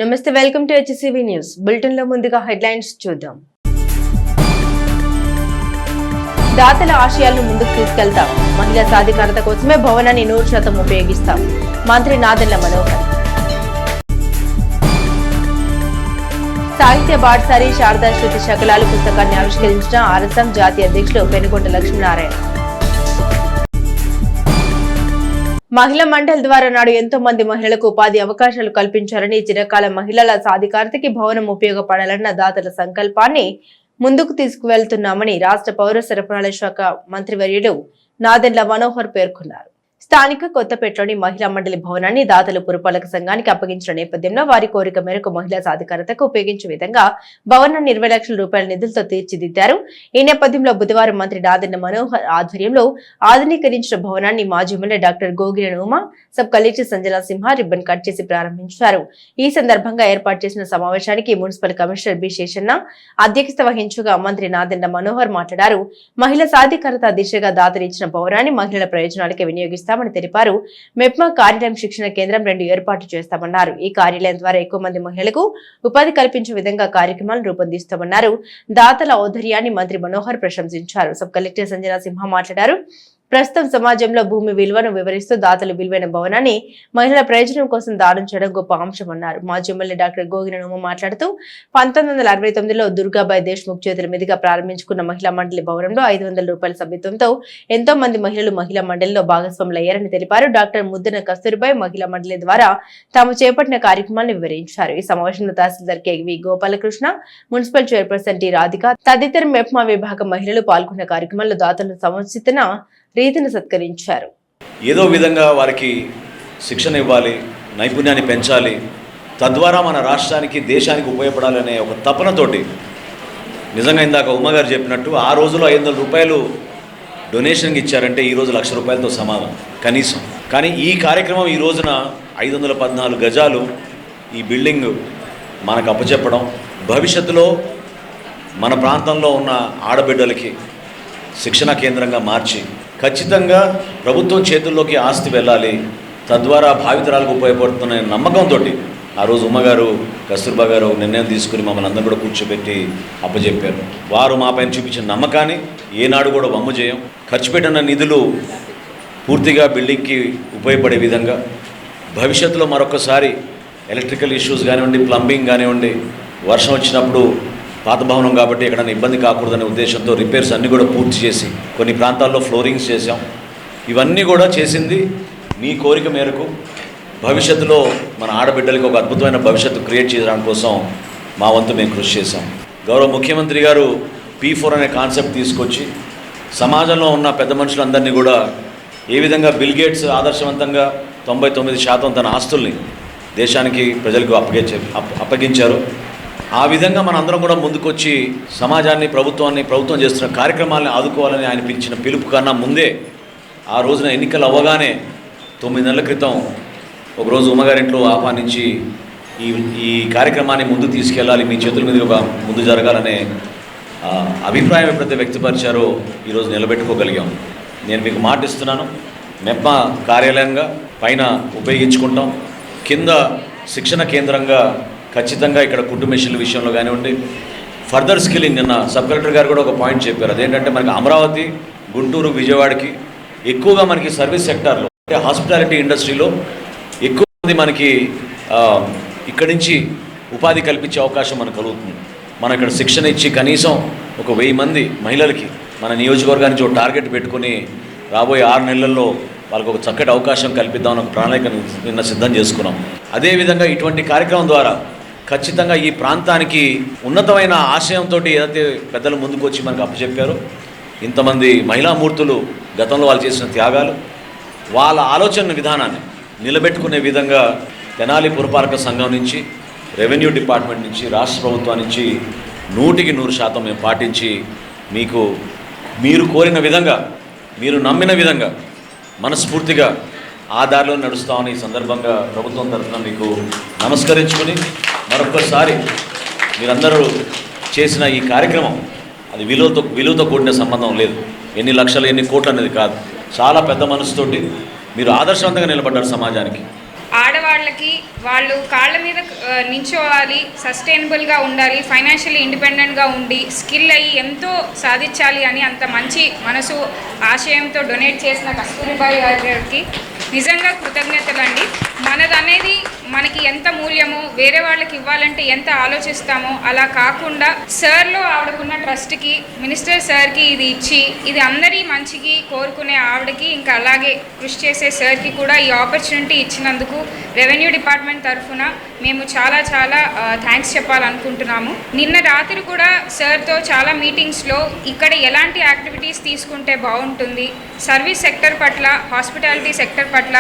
నమస్తే, welcome to HCV news bulletin లో ముందుగా హెడ్లైన్స్ చూద్దాం. దాతల ఆశయాలను ముందుకు తీసుకెళ్తాం. మహిళా సాధికారత కోసమే భవనాన్ని 100% ఉపయోగిస్తాం. మంత్రి నాదెండ్ల మనోహర్. సాహిత్య బాటసారి శారదా శృతి శకలాలు పుస్తకాన్ని ఆవిష్కరించిన ఆర్ఎస్ఎం జాతీయ అధ్యక్షులు పెనుగొండ లక్ష్మీనారాయణ. మహిళా మండలి ద్వారా నాడు ఎంతో మంది మహిళలకు ఉపాధి అవకాశాలు కల్పించారని, చిరకాల మహిళల సాధికారతకి భవనం ఉపయోగపడాలన్న దాతల సంకల్పాన్ని ముందుకు తీసుకువెళ్తున్నామని రాష్ట్ర పౌర సరఫరాల శాఖ మంత్రివర్యులు నాదెండ్ల మనోహర్ పేర్కొన్నారు. స్థానిక కొత్తపేటలోని మహిళా మండలి భవనాన్ని దాతలు పురపాలక సంఘానికి అప్పగించిన నేపథ్యంలో వారి కోరిక మేరకు మహిళా సాధికారతకు ఉపయోగించే విధంగా భవనాన్ని 20 లక్షల రూపాయల నిధులతో తీర్చిదిద్దారు. ఈ నేపథ్యంలో బుధవారం మంత్రి నాదెండ్ల మనోహర్ ఆధ్వర్యంలో ఆధునీకరించిన భవనాన్ని మాజీ ఎమ్మెల్యే డాక్టర్ గోగిరణ Uma, sub collector Sanjana Simha ribbon cut చేసి ప్రారంభించారు. ఈ సందర్భంగా ఏర్పాటు చేసిన సమావేశానికి మున్సిపల్ కమిషనర్ బి శేషన్న అధ్యక్షత వహించగా మంత్రి నాదెండ్ల మనోహర్ మాట్లాడారు. మహిళా సాధికారత దిశగా దాతలు ఇచ్చిన భవనాన్ని మహిళల ప్రయోజనాలకే వినియోగిస్తామని తెలిపారు. మెప్మా కార్యాలయం శిక్షణ కేంద్రం 2 ఏర్పాటు చేస్తామన్నారు. ఈ కార్యాలయం ద్వారా ఎక్కువ మంది మహిళలకు ఉపాధి కల్పించే విధంగా కార్యక్రమాలను రూపొందిస్తామన్నారు. దాతల ఔదార్యాన్ని మంత్రి మనోహర్ ప్రశంసించారు. సబ్ కలెక్టర్ సంజనా సింహ మాట్లాడారు. ప్రస్తుతం సమాజంలో భూమి విలువను వివరిస్తూ దాతలు విలువైన భవనాన్ని మహిళల ప్రయోజనం కోసం దానం చేయడం గొప్ప అంశమన్నారు. మాజీ ఎమ్మెల్యే డాక్టర్ గోగిరణ ఉమ మాట్లాడుతూ 1969లో దుర్గాబాయి దేశ్ముఖ్ చేతుల మీదుగా ప్రారంభించుకున్న మహిళా మండలి భవనంలో 500 రూపాయల సభ్యత్వంతో ఎంతో మంది మహిళలు మహిళా మండలిలో భాగస్వాములయ్యారని తెలిపారు. డాక్టర్ ముద్దన కస్తూరిబాయి మహిళా మండలి ద్వారా తాము చేపట్టిన కార్యక్రమాలను వివరించారు. ఈ సమావేశంలో tahsildar KV Gopalakrishna, municipal chairperson T Radhika తదితర మెప్మా విభాగం మహిళలు పాల్గొన్న కార్యక్రమంలో దాతలను సముచిత రీతిని సత్కరించారు. ఏదో విధంగా వారికి శిక్షణ ఇవ్వాలి, నైపుణ్యాన్ని పెంచాలి, తద్వారా మన రాష్ట్రానికి దేశానికి ఉపయోగపడాలనే ఒక తపనతోటి నిజంగా ఇందాక ఉమ్మగారు చెప్పినట్టు ఆ రోజులో 500 రూపాయలు డొనేషన్కి ఇచ్చారంటే ఈ రోజు 1,00,000 రూపాయలతో సమానం కనీసం. కానీ ఈ కార్యక్రమం ఈ రోజున 514 గజాలు ఈ బిల్డింగ్ మనకు అప్పచెప్పడం భవిష్యత్తులో మన ప్రాంతంలో ఉన్న ఆడబిడ్డలకి శిక్షణ కేంద్రంగా మార్చి ఖచ్చితంగా ప్రభుత్వం చేతుల్లోకి ఆస్తి వెళ్ళాలి, తద్వారా భావితరాలకు ఉపయోగపడుతున్న నమ్మకంతో ఆ రోజు ఉమ్మగారు, కస్తూర్బా గారు నిర్ణయం తీసుకుని మమ్మల్ని అందరూ కూడా కూర్చోబెట్టి అప్పచెప్పారు. వారు మా పైన చూపించిన నమ్మకాన్ని ఏనాడు కూడా వమ్ము చేయం. ఖర్చు పెట్టిన నిధులు పూర్తిగా బిల్డింగ్కి ఉపయోగపడే విధంగా భవిష్యత్తులో మరొకసారి ఎలక్ట్రికల్ ఇష్యూస్ కానివ్వండి, ప్లంబింగ్ కానివ్వండి, వర్షం వచ్చినప్పుడు పాత భవనం కాబట్టి ఎక్కడైనా ఇబ్బంది కాకూడదనే ఉద్దేశంతో రిపేర్స్ అన్నీ కూడా పూర్తి చేసి కొన్ని ప్రాంతాల్లో ఫ్లోరింగ్స్ చేసాం. ఇవన్నీ కూడా చేసింది మీ కోరిక మేరకు భవిష్యత్తులో మన ఆడబిడ్డలకి ఒక అద్భుతమైన భవిష్యత్తు క్రియేట్ చేయడానికి కోసం మా వంతు మేము కృషి చేశాం. గౌరవ ముఖ్యమంత్రి గారు P4 అనే కాన్సెప్ట్ తీసుకొచ్చి సమాజంలో ఉన్న పెద్ద మనుషులందరినీ కూడా ఏ విధంగా బిల్ గేట్స్ ఆదర్శవంతంగా 99% తన ఆస్తుల్ని దేశానికి ప్రజలకు అప్పగించారు. ఆ విధంగా మన అందరం కూడా ముందుకొచ్చి సమాజాన్ని, ప్రభుత్వం చేస్తున్న కార్యక్రమాలను ఆదుకోవాలని ఆయన పిలిచిన పిలుపు కన్నా ముందే ఆ రోజున ఎన్నికలు అవ్వగానే 9 నెలల క్రితం ఒకరోజు ఉమ్మగారింట్లో ఆహ్వానించి ఈ కార్యక్రమాన్ని ముందు తీసుకెళ్ళాలి, మీ చేతుల మీదుగా ముందు జరగాలనే అభిప్రాయం ఎప్పుడైతే వ్యక్తపరిచారో ఈరోజు నిలబెట్టుకోగలిగాం. నేను మీకు మాట ఇస్తున్నాను, మెప్మా కార్యాలయంగా పైన ఉపయోగించుకుంటాం, కింద శిక్షణ కేంద్రంగా ఖచ్చితంగా ఇక్కడ కుట్టు మెషిన్ల విషయంలో కానివ్వండి, ఫర్దర్ స్కిల్లింగ్. నిన్న సబ్ కలెక్టర్ గారు కూడా ఒక పాయింట్ చెప్పారు. అదేంటంటే మనకి అమరావతి, గుంటూరు, విజయవాడకి ఎక్కువగా మనకి సర్వీస్ సెక్టార్లో అంటే హాస్పిటాలిటీ ఇండస్ట్రీలో ఎక్కువ మంది మనకి ఇక్కడి నుంచి ఉపాధి కల్పించే అవకాశం మనకు కలుగుతుంది. మనం ఇక్కడ శిక్షణ ఇచ్చి కనీసం ఒక 1000 మంది మహిళలకి మన నియోజకవర్గానికి ఒక టార్గెట్ పెట్టుకుని రాబోయే 6 నెలల్లో వాళ్ళకు ఒక చక్కటి అవకాశం కల్పిద్దామని ఒక ప్రణాళికను నిన్న సిద్ధం చేసుకున్నాం. అదేవిధంగా ఇటువంటి కార్యక్రమం ద్వారా ఖచ్చితంగా ఈ ప్రాంతానికి ఉన్నతమైన ఆశయంతో ఏదైతే పెద్దలు ముందుకు వచ్చి మనకు అప్పచెప్పారో, ఇంతమంది మహిళామూర్తులు గతంలో వాళ్ళు చేసిన త్యాగాలు, వాళ్ళ ఆలోచన విధానాన్ని నిలబెట్టుకునే విధంగా తెనాలి పురపాలక సంఘం నుంచి, రెవెన్యూ డిపార్ట్మెంట్ నుంచి, రాష్ట్ర ప్రభుత్వం నుంచి 100% మేము పాటించి మీరు కోరిన విధంగా, మీరు నమ్మిన విధంగా మనస్ఫూర్తిగా ఆ దారిలో నడుస్తామని ఈ సందర్భంగా ప్రభుత్వం తరఫున మీకు నమస్కరించుకుని మరొకసారి మీరందరూ చేసిన ఈ కార్యక్రమం అది విలువతో కూడిన సంబంధం లేదు. ఎన్ని లక్షలు, ఎన్ని కోట్లు అనేది కాదు. చాలా పెద్ద మనసుతోటి మీరు ఆదర్శవంతంగా నిలబడ్డారు సమాజానికి. ఆడవాళ్ళ ఆడవాళ్ళకి వాళ్ళు కాళ్ళ మీద నించోవాలి, సస్టైనబుల్గా ఉండాలి, ఫైనాన్షియల్లీ ఇండిపెండెంట్గా ఉండి స్కిల్ అయ్యి ఎంతో సాధించాలి అని అంత మంచి మనసు ఆశయంతో డొనేట్ చేసిన కస్తూరిబాయి గారికి నిజంగా కృతజ్ఞతలండి. మనదనేది మనకి ఎంత మూల్యమో వేరే వాళ్ళకి ఇవ్వాలంటే ఎంత ఆలోచిస్తామో అలా కాకుండా సార్లో ఆవిడకున్న ట్రస్ట్కి, మినిస్టర్ సార్కి ఇది ఇచ్చి ఇది అందరి మంచికి కోరుకునే ఆవిడకి ఇంకా అలాగే కృషి చేసే సార్కి కూడా ఈ ఆపర్చునిటీ ఇచ్చినందుకు రెవెన్యూ డిపార్ట్మెంట్ తరఫున మేము చాలా థ్యాంక్స్ చెప్పాలనుకుంటున్నాము. నిన్న రాత్రి కూడా సార్తో చాలా మీటింగ్స్లో ఇక్కడ ఎలాంటి యాక్టివిటీస్ తీసుకుంటే బాగుంటుంది, సర్వీస్ సెక్టర్ పట్ల, హాస్పిటాలిటీ సెక్టర్ పట్ల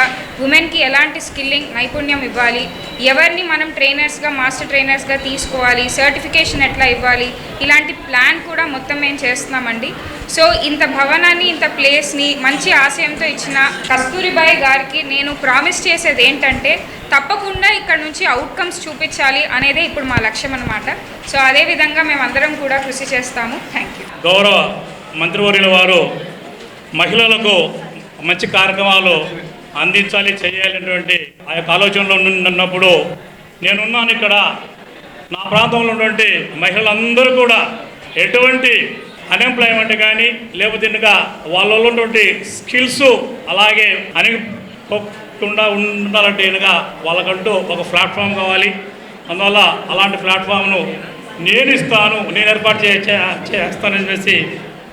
ఉమెన్కి ఎలాంటి స్కిల్లింగ్ నైపుణ్యం ఇవ్వాలి, ఎవరిని మనం ట్రైనర్స్గా, మాస్టర్ ట్రైనర్స్గా తీసుకోవాలి, సర్టిఫికేషన్ ఎట్లా ఇవ్వాలి, ఇలాంటి ప్లాన్ కూడా మొత్తం మేము చేస్తున్నామండి. సో ఇంత భవనాన్ని, ఇంత ప్లేస్ని మంచి ఆశయంతో ఇచ్చిన కస్తూరిబాయి గారికి నేను ప్రామిస్ చేసేది ఏంటంటే తప్పకుండా ఇక్కడ నుంచి అవుట్కమ్స్ చూపించాలి అనేదే ఇప్పుడు మా లక్ష్యం అన్నమాట. సో అదేవిధంగా మేమందరం కూడా కృషి చేస్తాము. Thank you. గౌరవ మంత్రివర్యుల వారు మహిళలకు మంచి కార్యక్రమాలు అందించాలి, చేయాలనేటువంటి ఆ యొక్క ఆలోచనలో ఉన్నప్పుడు నేనున్నాను ఇక్కడ. నా ప్రాంతంలో ఉన్నటువంటి మహిళలందరూ కూడా ఎటువంటి అన్ఎంప్లాయ్మెంట్ కానీ లేకపోతే ఇంకా వాళ్ళలో ఉన్నటువంటి స్కిల్స్ అలాగే అనిపోకుండా ఉండాలంటే కనుక వాళ్ళకంటూ ఒక ప్లాట్ఫామ్ కావాలి. అందువల్ల అలాంటి ప్లాట్ఫామ్ను నేను ఇస్తాను, నేను ఏర్పాటు చేస్తానని చెప్పేసి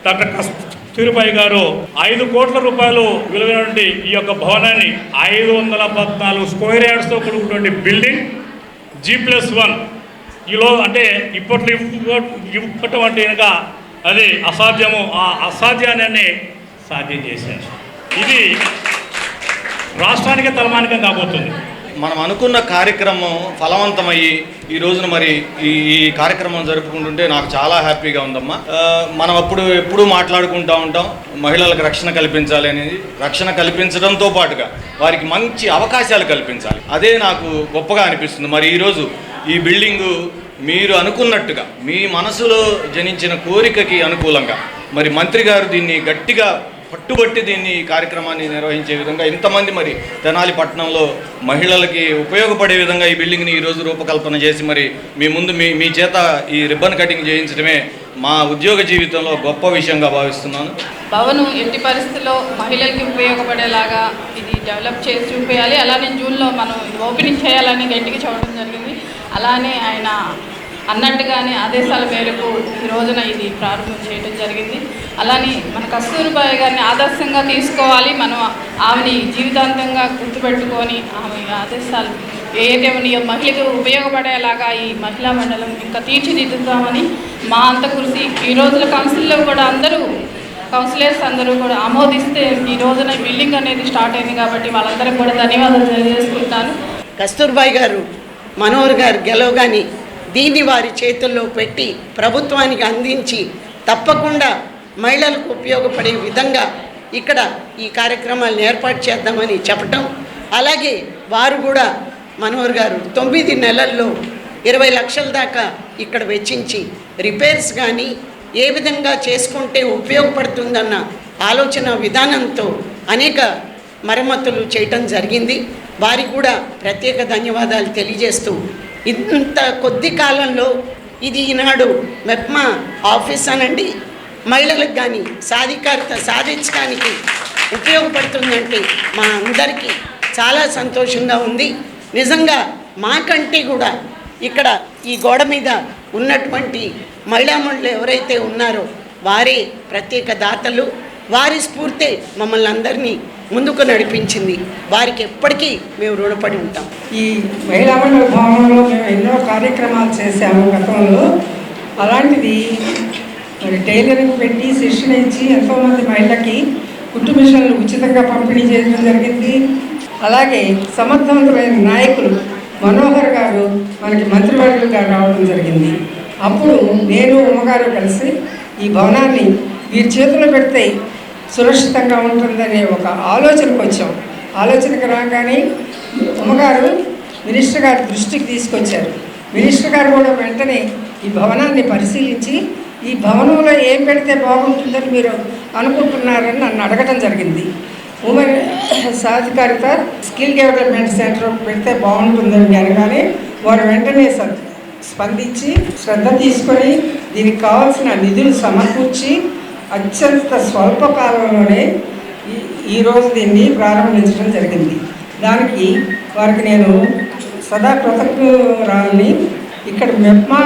డాక్టర్ కస్తూరిబాయి గారు 5 కోట్ల రూపాయలు విలువైనటువంటి ఈ యొక్క భవనాన్ని 514 స్క్వేర్ యార్డ్స్తో కూడుకున్నటువంటి బిల్డింగ్ G+1 ఈలో అంటే ఇప్పట్లో ఇవ్వటం అంటే కనుక అది అసాధ్యము. ఆ అసాధ్యాన్ని సాధ్యం చేశారు. ఇది రాష్ట్రానికే తలమానికం కాబోతుంది. మనం అనుకున్న కార్యక్రమం ఫలవంతమయ్యి ఈ రోజున మరి ఈ కార్యక్రమం జరుపుకుంటుంటే నాకు చాలా హ్యాపీగా ఉందమ్మా. మనం ఎప్పుడూ మాట్లాడుకుంటూ ఉంటాం మహిళలకు రక్షణ కల్పించాలి అనేది. రక్షణ కల్పించడంతో పాటుగా వారికి మంచి అవకాశాలు కల్పించాలి. అదే నాకు గొప్పగా అనిపిస్తుంది. మరి ఈరోజు ఈ బిల్డింగు మీరు అనుకున్నట్టుగా మీ మనసులో జనించిన కోరికకి అనుకూలంగా మరి మంత్రి గారు దీన్ని గట్టిగా పట్టుబట్టి దీన్ని కార్యక్రమాన్ని నిర్వహించే విధంగా ఇంతమంది మరి తెనాలి పట్టణంలో మహిళలకి ఉపయోగపడే విధంగా ఈ బిల్డింగ్ని ఈరోజు రూపకల్పన చేసి మరి మీ ముందు మీ చేత ఈ రిబ్బన్ కటింగ్ చేయించడమే మా ఉద్యోగ జీవితంలో గొప్ప విషయంగా భావిస్తున్నాను. భవనం ఎట్టి పరిస్థితుల్లో మహిళలకి ఉపయోగపడేలాగా ఇది డెవలప్ చేసి చూపించాలి. అలానే జూన్లో మనం ఓపెనింగ్ చేయాలని గట్టిగా చెప్పడం జరిగింది. అలానే ఆయన అన్నట్టుగానే ఆదేశాల మేరకు ఈ రోజున ఇది ప్రారంభం చేయడం జరిగింది. అలానే మన కస్తూరిబాయి గారిని ఆదర్శంగా తీసుకోవాలి. మనం ఆమెని జీవితాంతంగా గుర్తుపెట్టుకొని ఆమె ఆదేశాలు ఏదైతే మహిళకు ఉపయోగపడేలాగా ఈ మహిళా మండలం ఇంకా తీర్చిదిద్దుతామని మా అంత కృషి. ఈ రోజుల కౌన్సిల్లో కూడా కౌన్సిలర్స్ అందరూ కూడా ఆమోదిస్తే ఈ రోజున బిల్డింగ్ అనేది స్టార్ట్ అయింది కాబట్టి వాళ్ళందరికీ కూడా ధన్యవాదాలు తెలియజేసుకుంటాను. కస్తూరిబాయి గారు, మనోహర్ గారు గెలవగాని దీన్ని వారి చేతుల్లో పెట్టి ప్రభుత్వానికి అందించి తప్పకుండా మహిళలకు ఉపయోగపడే విధంగా ఇక్కడ ఈ కార్యక్రమాలను ఏర్పాటు చేద్దామని చెప్పటం, అలాగే వారు కూడా మనోహర్ గారు 9 నెలల్లో 20 లక్షల దాకా ఇక్కడ వెచ్చించి రిపేర్స్ కానీ ఏ విధంగా చేసుకుంటే ఉపయోగపడుతుందన్న ఆలోచన విధానంతో అనేక మరమ్మతులు చేయటం జరిగింది. వారికి కూడా ప్రత్యేక ధన్యవాదాలు తెలియజేస్తూ ఇంత కొద్ది కాలంలో ఇది ఈనాడు మెప్మా ఆఫీస్ అనండి మహిళలకు కానీ సాధికారత సాధించడానికి ఉపయోగపడుతుందంటే మా అందరికీ చాలా సంతోషంగా ఉంది. నిజంగా మాకంటే కూడా ఇక్కడ ఈ గోడ మీద ఉన్నటువంటి మహిళామణులు ఎవరైతే ఉన్నారో వారే ప్రత్యేక దాతలు. వారి స్ఫూర్తే మమ్మల్ని అందరినీ ముందుకు నడిపించింది. వారికి ఎప్పటికీ మేము రుణపడి ఉంటాం. ఈ మహిళా మండల భవనంలో మేము ఎన్నో కార్యక్రమాలు చేశాము గతంలో. అలాంటిది మరి టైలరింగ్ పెట్టి శిక్షణ ఇచ్చి ఎంతోమంది మహిళలకి కుట్టు మిషన్లు ఉచితంగా పంపిణీ చేయడం జరిగింది. అలాగే సమర్థవంతులైన నాయకులు మనోహర్ గారు మనకి మంత్రివర్యులుగా రావడం జరిగింది. అప్పుడు నేను ఉమ్మగారు కలిసి ఈ భవనాన్ని వీరి చేతుల్లో పెడితే సురక్షితంగా ఉంటుందనే ఒక ఆలోచనకు వచ్చాం. ఆలోచనకు రాగానే ఉమ్మగారు మినిస్టర్ గారి దృష్టికి తీసుకొచ్చారు. మినిస్టర్ గారు కూడా వెంటనే ఈ భవనాన్ని పరిశీలించి ఈ భవనంలో ఏం పెడితే బాగుంటుందని మీరు అనుకుంటున్నారని నన్ను అడగటం జరిగింది. ఉమెన్ సాధికారిత స్కిల్ డెవలప్మెంట్ సెంటర్ పెడితే బాగుంటుందని అనగానే వారు వెంటనే స్పందించి శ్రద్ధ తీసుకొని దీనికి కావాల్సిన నిధులు సమకూర్చి అత్యంత స్వల్ప కాలంలోనే ఈరోజు దీన్ని ప్రారంభించడం జరిగింది. దానికి వారికి నేను సదా కృతజ్ఞురాలని. ఇక్కడ మెప్మా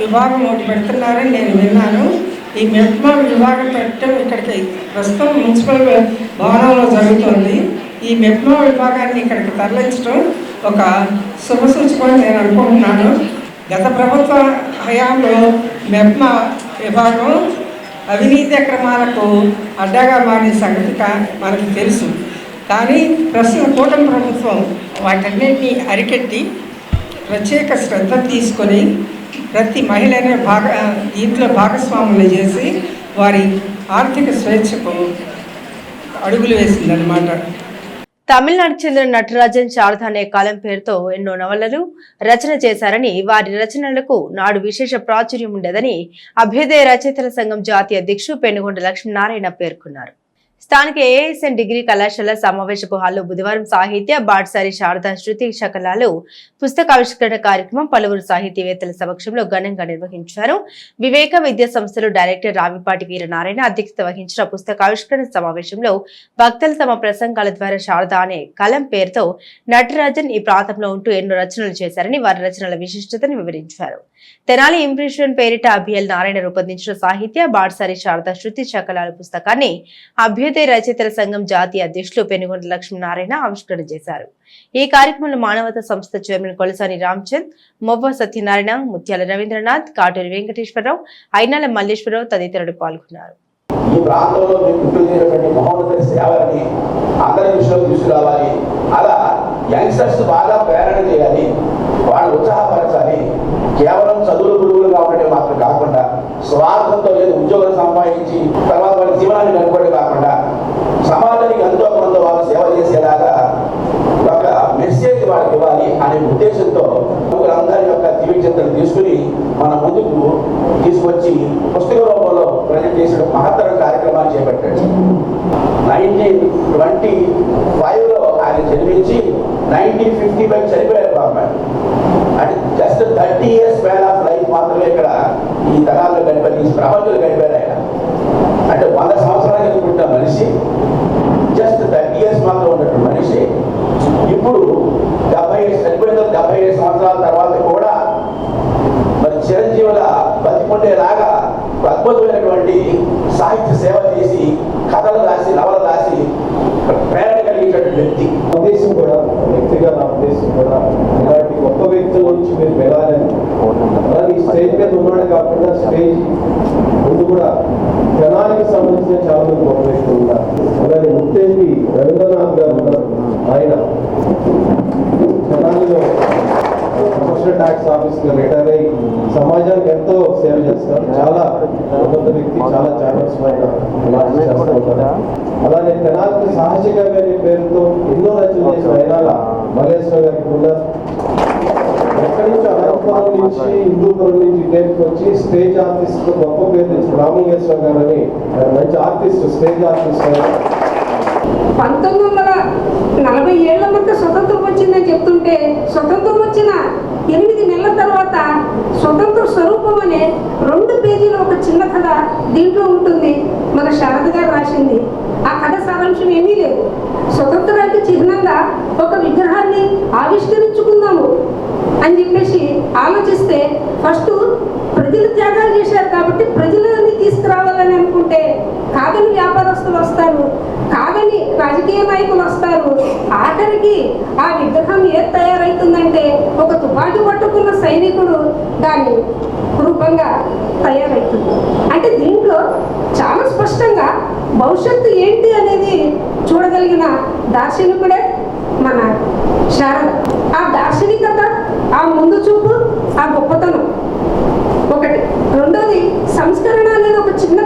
విభాగం ఒకటి పెడుతున్నారని నేను విన్నాను. ఈ మెప్మా విభాగం పెట్టడం ఇక్కడికి ప్రస్తుతం మున్సిపల్ భవనంలో జరుగుతుంది. ఈ మెప్మా విభాగాన్ని ఇక్కడికి తరలించడం ఒక శుభసూచకమని నేను అనుకుంటున్నాను. గత ప్రభుత్వ హయాంలో మెప్మా విభాగం అవినీతి అక్రమాలకు అడ్డాగా మారిన సంగతి మనకు తెలుసు. కానీ ప్రస్తుత కూటమి ప్రభుత్వం వాటన్నిటినీ అరికట్టి ప్రత్యేక శ్రద్ధ తీసుకొని ప్రతి మహిళని దీంట్లో భాగస్వాములు చేసి వారి ఆర్థిక స్వేచ్ఛకు అడుగులు వేసిందన్నమాట. తమిళనాడుకు చెందిన నటరాజన్ శారద అనే కాలం పేరుతో ఎన్నో నవలలు రచన చేశారని, వారి రచనలకు నాడు విశేష ప్రాచుర్యం ఉండేదని అభ్యుదయ రచయితల సంఘం జాతీయ అధ్యక్షుడు పెనుగొండ లక్ష్మీనారాయణ పేర్కొన్నారు. స్థానిక ఏఎస్ఎన్ డిగ్రీ కళాశాల సమావేశపు హాల్లో బుధవారం సాహిత్య బాటసారి శారదా శృతి శకలాలు పుస్తకావిష్కరణ కార్యక్రమం పలువురు సాహితీవేత్తల సమక్షంలో ఘనంగా నిర్వహించారు. వివేక విద్యా సంస్థలు డైరెక్టర్ రావిపాటి వీరనారాయణ అధ్యక్షత వహించిన పుస్తకావిష్కరణ సమావేశంలో భక్తులు తమ ప్రసంగాల ద్వారా శారదా అనే కలం పేరుతో నటరాజన్ ఈ ప్రాంతంలో ఉంటూ ఎన్నో రచనలు చేశారని, వారి రచనల విశిష్టతను వివరించారు. తెనాలి ఇంప్రెషన్ పేరిట అభిఎల్ నారాయణ రూపొందించిన సాహిత్య బాటసారి శారదా శృతి శకలాల పుస్తకాన్ని అభ్యుదయ రచయితల సంఘం జాతీయ అధ్యక్షులు పెనుగొండ లక్ష్మీనారాయణ ఆవిష్కరణ చేశారు. ఈ కార్యక్రమంలో మానవతా సంస్థ చైర్మన్ కొలసాని రామచంద్, మొవ్వ సత్యనారాయణ, ముత్యాల రవీంద్రనాథ్, కాటూరి వెంకటేశ్వరరావు, అయినాల మల్లేశ్వరరావు తదితరులు పాల్గొన్నారు. ఈ ప్రాంతంలో మహోన్నత సేవలని అందరి విషయంలో తీసుకురావాలి. అలా యంగ్స్టర్స్ బాగా ప్రేరణ చేయాలి, వాళ్ళు ఉత్సాహపరచాలి. కేవలం చదువులు గురువులుగా ఉండటం మాత్రం కాకుండా స్వార్థంతో లేదు ఉద్యోగం సంపాదించి తర్వాత వాళ్ళ జీవనాన్ని గడపడం కాకుండా సమాజానికి ఎంతో కొంత వాళ్ళు సేవ చేసేలాగా ఒక మెసేజ్ వాళ్ళకి ఇవ్వాలి అనే ఉద్దేశంతో అందరి యొక్క జీవిత చింతలు తీసుకుని మన ముందుకు తీసుకొచ్చి పుస్తక రూపంలో ప్రజెంట్ చేసిన మహత్తర కార్యక్రమాలు చేపట్టాడు. 1925లో ఆయన జన్మించి 1955 చనిపోయారు బాబాయ్. అంటే just 30 years span of life మాత్రమే ఇక్కడ ఈ తరాల్లో గడిపారు, ఈ ప్రపంచంలో గడిపారు ఆయన. అంటే 100 సంవత్సరాలు పుట్టిన మనిషి జస్ట్ 30 years మాత్రం ఉన్నట్టు మనిషి ఇప్పుడు 75 సంవత్సరాల తర్వాత కూడా మరి చిరంజీవుల బతికుండేలాగా అద్భుతమైనటువంటి సాహిత్య సేవ చేసి కథలు రాసి నవలు రాసి ప్రేరణ కలిగేటువంటి వ్యక్తి. ఉద్దేశం కూడా వ్యక్తిగా నా ఉద్దేశం కూడా ఇలాంటి గొప్ప వ్యక్తుల నుంచి మీరు వెళ్ళాలని, అలాగే స్టేజ్ మీద ఉన్నాడు కాకుండా స్టేజ్ ముందు కూడా జనానికి సంబంధించిన చాలా మంది గొప్ప వ్యక్తులు ఉన్నారు. అలాగే ముత్తేంటి రవీంద్రనాథ్ గారు ఉన్నారు. ఆయన జనాల్లో కమర్షియల్ ట్యాక్స్ ఆఫీస్గా రిటైర్ అయ్యి సమాజానికి ఎంతో సేవ చేస్తారు. చాలా ఉన్నత వ్యక్తి, చాలా ఛానల్స్ పైన అలాగే తెనాలి సాహసిక అనే పేరుతో ఎన్నో రచనలు చేసిన అయినాల మల్లేశ్వర గారికి ఉన్నారు. ఎక్కడి నుంచి అనంతపురం నుంచి హిందూపురం నుంచి ఇటేకి వచ్చి స్టేజ్ ఆర్టిస్ట్ గొప్ప పేరు తెచ్చి రామలింగేశ్వర గారు అని మంచి ఆర్టిస్ట్, స్టేజ్ ఆర్టిస్ట్. 1940 మధ్య స్వతంత్రం వచ్చిందని చెప్తుంటే స్వతంత్రం వచ్చిన 8 నెలల తర్వాత స్వతంత్ర స్వరూపం అనే 2 పేజీల ఒక చిన్న కథ దీంట్లో ఉంటుంది. మన శారద గారు రాసింది. ఆ కథ సారాంశం ఏమీ లేదు. స్వతంత్రానికి చిహ్నంగా ఒక విగ్రహాన్ని ఆవిష్కరించుకుందాము అని చెప్పేసి ఆలోచిస్తే ఫస్ట్ ప్రజలు త్యాగాలు చేశారు కాబట్టి ప్రజలని తీసుకురావాలని అనుకుంటే కాదని వ్యాపారస్తులు వస్తారు, కాదని రాజకీయ నాయకులు వస్తారు. ఆఖరికి ఆ విగ్రహం ఏది తయారవుతుందంటే ఒక తుపాకీ పట్టుకున్న సైనికుడు దాని రూపంగా తయారవుతుంది. అంటే దీంట్లో చాలా స్పష్టంగా భవిష్యత్తు ఏంటి అనేది చూడగలిగిన దార్శనికుడే మన శారద. ఆ దార్శనికత, ఆ ముందు చూపు, ఆ గొప్పతనం ఒకటి. రెండోది సంస్కరణ అనేది ఒక చిన్న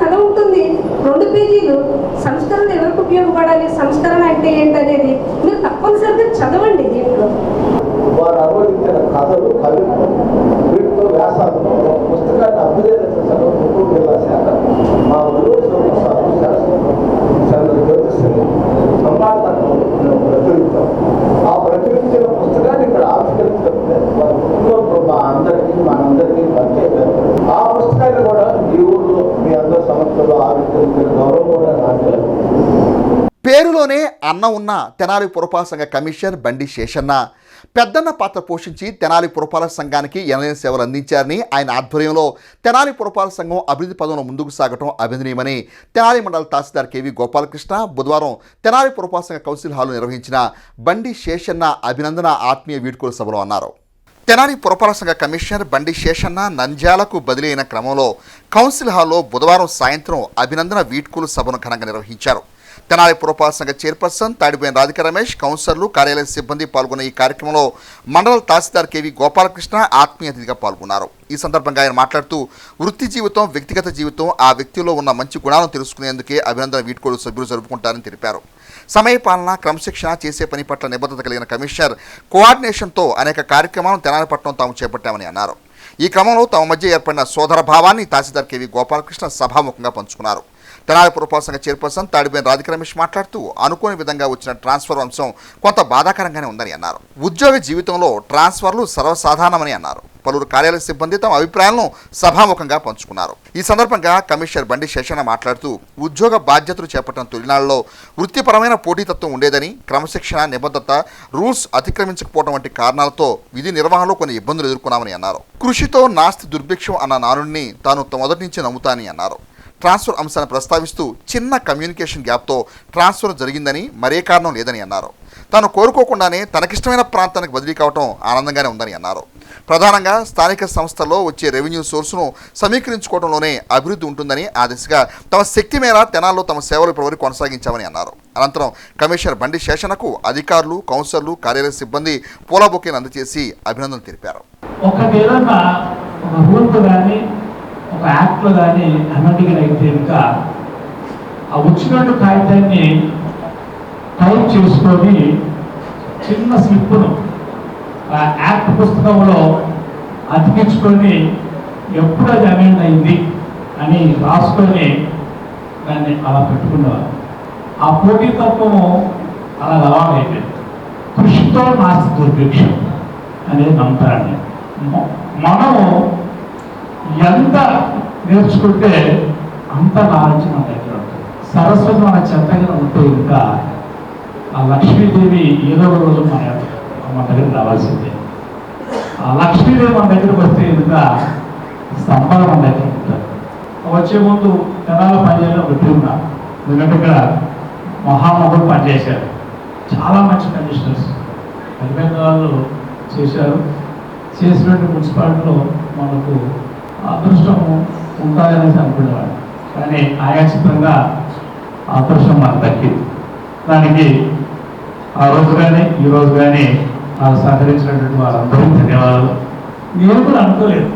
కథ ఉంటుంది, 2 పేజీలు. సంస్కరణ ఎవరికి ఉపయోగపడాలి, సంస్కరణ అంటే ఏంటనేది మీరు తప్పనిసరిగా చదవండి. దీంట్లో వారు అనువదించిన కథలు, కవిత్వం, వీటితో వ్యాసాలు పుస్తకాన్ని అభ్యుదయ రచనలు గుంటూరు జిల్లా శాఖ మా జ్యోతిస్తుంది. అన్న ఉన్న తెనాలి పురపాలక సంఘ కమిషనర్ బండి శేషన్న పెద్దన్న పాత్ర పోషించి తెనాలి పురపాలక సంఘానికి ఎనలేని సేవలు అందించారని, ఆయన ఆధ్వర్యంలో తెనాలి పురపాలక సంఘం అభివృద్ధి పదంలో ముందుకు సాగడం అభినందనీయమని తెనాలి మండల తహసీల్దార్ కేవీ గోపాలకృష్ణ బుధవారం తెనాలి పురపాలక సంఘ కౌన్సిల్ హాల్లో నిర్వహించిన బండి శేషన్న అభినందన ఆత్మీయ వీడ్కోలు సభలో అన్నారు. తెనాలి పురపాలక సంఘ కమిషనర్ బండి శేషన్న నంద్యాలకు బదిలీ అయిన క్రమంలో కౌన్సిల్ హాల్లో బుధవారం సాయంత్రం అభినందన వీడ్కోలు సభను ఘనంగా నిర్వహించారు. తెనాలి పురపాలక సంఘ చైర్పర్సన్ తాడిపోయిన రాధిక రమేష్, కౌన్సిలర్లు, కార్యాలయ సిబ్బంది పాల్గొన్న ఈ కార్యక్రమంలో మండల తహసీల్దార్ కేవీ గోపాలకృష్ణ ఆత్మీయ అతిథిగా పాల్గొన్నారు. ఈ సందర్భంగా ఆయన మాట్లాడుతూ వృత్తి జీవితం, వ్యక్తిగత జీవితం, ఆ వ్యక్తిలో ఉన్న మంచి గుణాలను తెలుసుకునేందుకే అభినందన వీడ్కోలు సభ్యులు జరుపుకుంటారని తెలిపారు. సమయపాలన, క్రమశిక్షణ, చేసే పని పట్ల నిబద్ధత కలిగిన కమిషనర్ కోఆర్డినేషన్తో అనేక కార్యక్రమాలను తెనాలి పట్టణం తాము చేపట్టామని అన్నారు. ఈ క్రమంలో తమ మధ్య ఏర్పడిన సోదర భావాన్ని తహసీల్దార్ కేవీ గోపాలకృష్ణ సభాముఖంగా పంచుకున్నారు. తెనాలి పురపాలక సంఘ చైర్పర్సన్ తాడిపోయిన రాధిక రమేష్ మాట్లాడుతూ అనుకోని విధంగా వచ్చిన ట్రాన్స్ఫర్ అంశం కొంత బాధాకరంగానే ఉందని అన్నారు. ఉద్యోగ జీవితంలో ట్రాన్స్ఫర్లు సర్వసాధారణమని అన్నారు. పలువురు కార్యాలయ సిబ్బంది తమ అభిప్రాయాలను సభాముఖంగా పంచుకున్నారు. ఈ సందర్భంగా కమిషనర్ బండి శేషన్న మాట్లాడుతూ ఉద్యోగ బాధ్యతలు చేపట్టిన తొలినాళ్లలో వృత్తిపరమైన పోటీతత్వం ఉండేదని, క్రమశిక్షణ, నిబద్ధత, రూల్స్ అతిక్రమించకపోవడం వంటి కారణాలతో విధి నిర్వహణలో కొన్ని ఇబ్బందులు ఎదుర్కొన్నామని అన్నారు. కృషితో నాస్తి దుర్భిక్షం అన్న నానుడిని తాను మొదటి నుంచి నమ్ముతానని అన్నారు. ట్రాన్స్ఫర్ అంశాన్ని ప్రస్తావిస్తూ చిన్న కమ్యూనికేషన్ గ్యాప్తో ట్రాన్స్ఫర్ జరిగిందని, మరే కారణం లేదని అన్నారు. తాను కోరుకోకుండానే తనకిష్టమైన ప్రాంతానికి బదిలీ కావడం ఆనందంగానే ఉందని అన్నారు. ప్రధానంగా స్థానిక సంస్థల్లో వచ్చే రెవెన్యూ సోర్సును సమీకరించుకోవడంలోనే అభివృద్ధి ఉంటుందని, ఆ దిశగా తమ శక్తి మేర తెనాల్లో తమ సేవలు ఇప్పటివరకు కొనసాగించామని అన్నారు. అనంతరం కమిషనర్ బండి శేషన్నకు అధికారులు, కౌన్సిలర్లు, కార్యాలయ సిబ్బంది పూల బొకేను అందజేసి అభినందనలు తెలిపారు. ఒక యాక్ట్లో కానీ అమెండ్మెంట్ అయితే ఇంకా ఆ వచ్చినట్టు కాగితాన్ని టైప్ చేసుకొని చిన్న స్లిప్ను ఆ యాక్ట్ పుస్తకంలో అతికించుకొని ఎప్పుడు అది అమెండ్ అయింది అని రాసుకొని దాన్ని అలా పెట్టుకునేవారు. ఆ పోటీతత్వము అలా అలవాటు అయిపోయింది. కృషితో నాస్తి దుర్భిక్షం అనేది నమ్ముతారండి. మనము ఎంత నేర్చుకుంటే అంత నాలెడ్జ్ మన దగ్గర ఉంటుంది. సరస్వతి మన చెత్తగా ఉంటే ఇంకా ఆ లక్ష్మీదేవి ఏదో ఒక రోజు మన దగ్గర రావాల్సిందే. ఆ లక్ష్మీదేవి మన దగ్గరకు వస్తే ఇంకా సంపద మన దగ్గర ఉంటుంది. వచ్చే ముందు తెనాలి పనిచేయడం పెట్టి ఉన్నా. ఎందుకంటే ఇక్కడ మహామహులు పనిచేశారు. చాలా మంచి కమిషనర్స్ హైదరాబాద్ వాళ్ళు చేశారు. చేసినట్టు మున్సిపాలిటీలో మనకు అదృష్టం ఉండాలనేసి అనుకునేవాడు. కానీ ఆయాచితంగా అదృష్టం మనకు దక్కింది. దానికి ఆ రోజు కానీ ఈ రోజు కానీ సహకరించినటువంటి వారందరికీ ధన్యవాదాలు. నేను కూడా అనుకోలేదు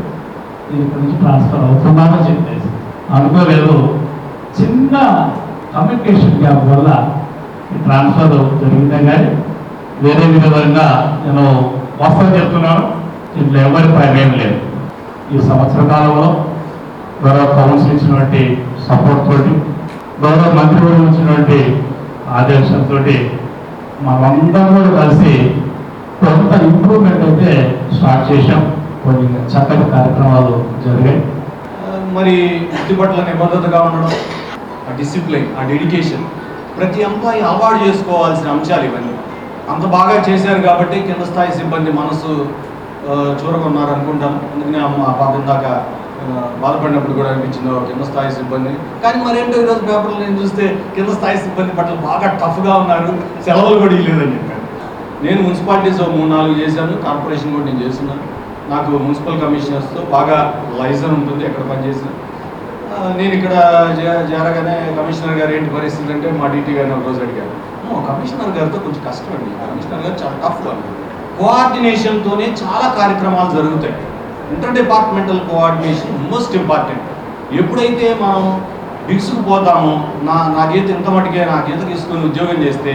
దీని గురించి ట్రాన్స్ఫర్ అవుతున్నానని చెప్పేసి అనుకోలేదు. చిన్న కమ్యూనికేషన్ గ్యాప్ వల్ల ఈ ట్రాన్స్ఫర్ జరిగిందే కానీ వేరే విధంగా నేను వాస్తవం చెప్తున్నాను. దీంట్లో ఎవరి పైన లేదు. ఈ సంవత్సర కాలంలో గౌరవ కౌన్సిల్ ఇచ్చినటువంటి సపోర్ట్ తోటి, గౌరవ మంత్రివర్గం ఇచ్చినటువంటి ఆదేశంతో మనమందరం కూడా కలిసి కొంత ఇంప్రూవ్మెంట్ అయితే స్టార్ట్ చేశాం. కొన్ని చక్కటి కార్యక్రమాలు జరిగాయి. మరి వృత్తి పట్ల నిబద్ధతగా ఉండడం, ఆ డిసిప్లిన్, ఆ డెడికేషన్, ప్రతి ఎంప్లాయీ అవార్డు చేసుకోవాల్సిన అంశాలు ఇవన్నీ. అంత బాగా చేశారు కాబట్టి కింద స్థాయి సిబ్బంది మనసు చూరగొన్నారు అనుకుంటాను. అందుకని ఆ పాప ఇందాక బాధపడినప్పుడు కూడా అనిపించింది కింద స్థాయి సిబ్బంది. కానీ మరేంటో ఈరోజు పేపర్లో నేను చూస్తే కింద స్థాయి సిబ్బంది పట్ల బాగా టఫ్గా ఉన్నారు, సెలవులు కూడా ఇవ్వలేదని చెప్పాను. నేను మున్సిపాలిటీస్ 3-4 చేశాను, కార్పొరేషన్ కూడా నేను చేస్తున్నాను. నాకు మున్సిపల్ కమిషనర్స్తో బాగా లైజన్ ఉంటుంది ఎక్కడ పనిచేసిన. నేను ఇక్కడ చేరగానే కమిషనర్ గారు ఏంటి పరిస్థితి అంటే మా డీటీ గారిని ఒక రోజు అడిగాను. కమిషనర్ గారితో కొంచెం కష్టం అండి, కమిషనర్ గారు చాలా టఫ్గా ఉన్నారు. కోఆర్డినేషన్తోనే చాలా కార్యక్రమాలు జరుగుతాయి. Inter departmental coordination most important. ఎప్పుడైతే మనం బిగుసుకుపోతామో, నా గీత ఇంత మటుకే నా గీత తీసుకుని ఉద్యోగం చేస్తే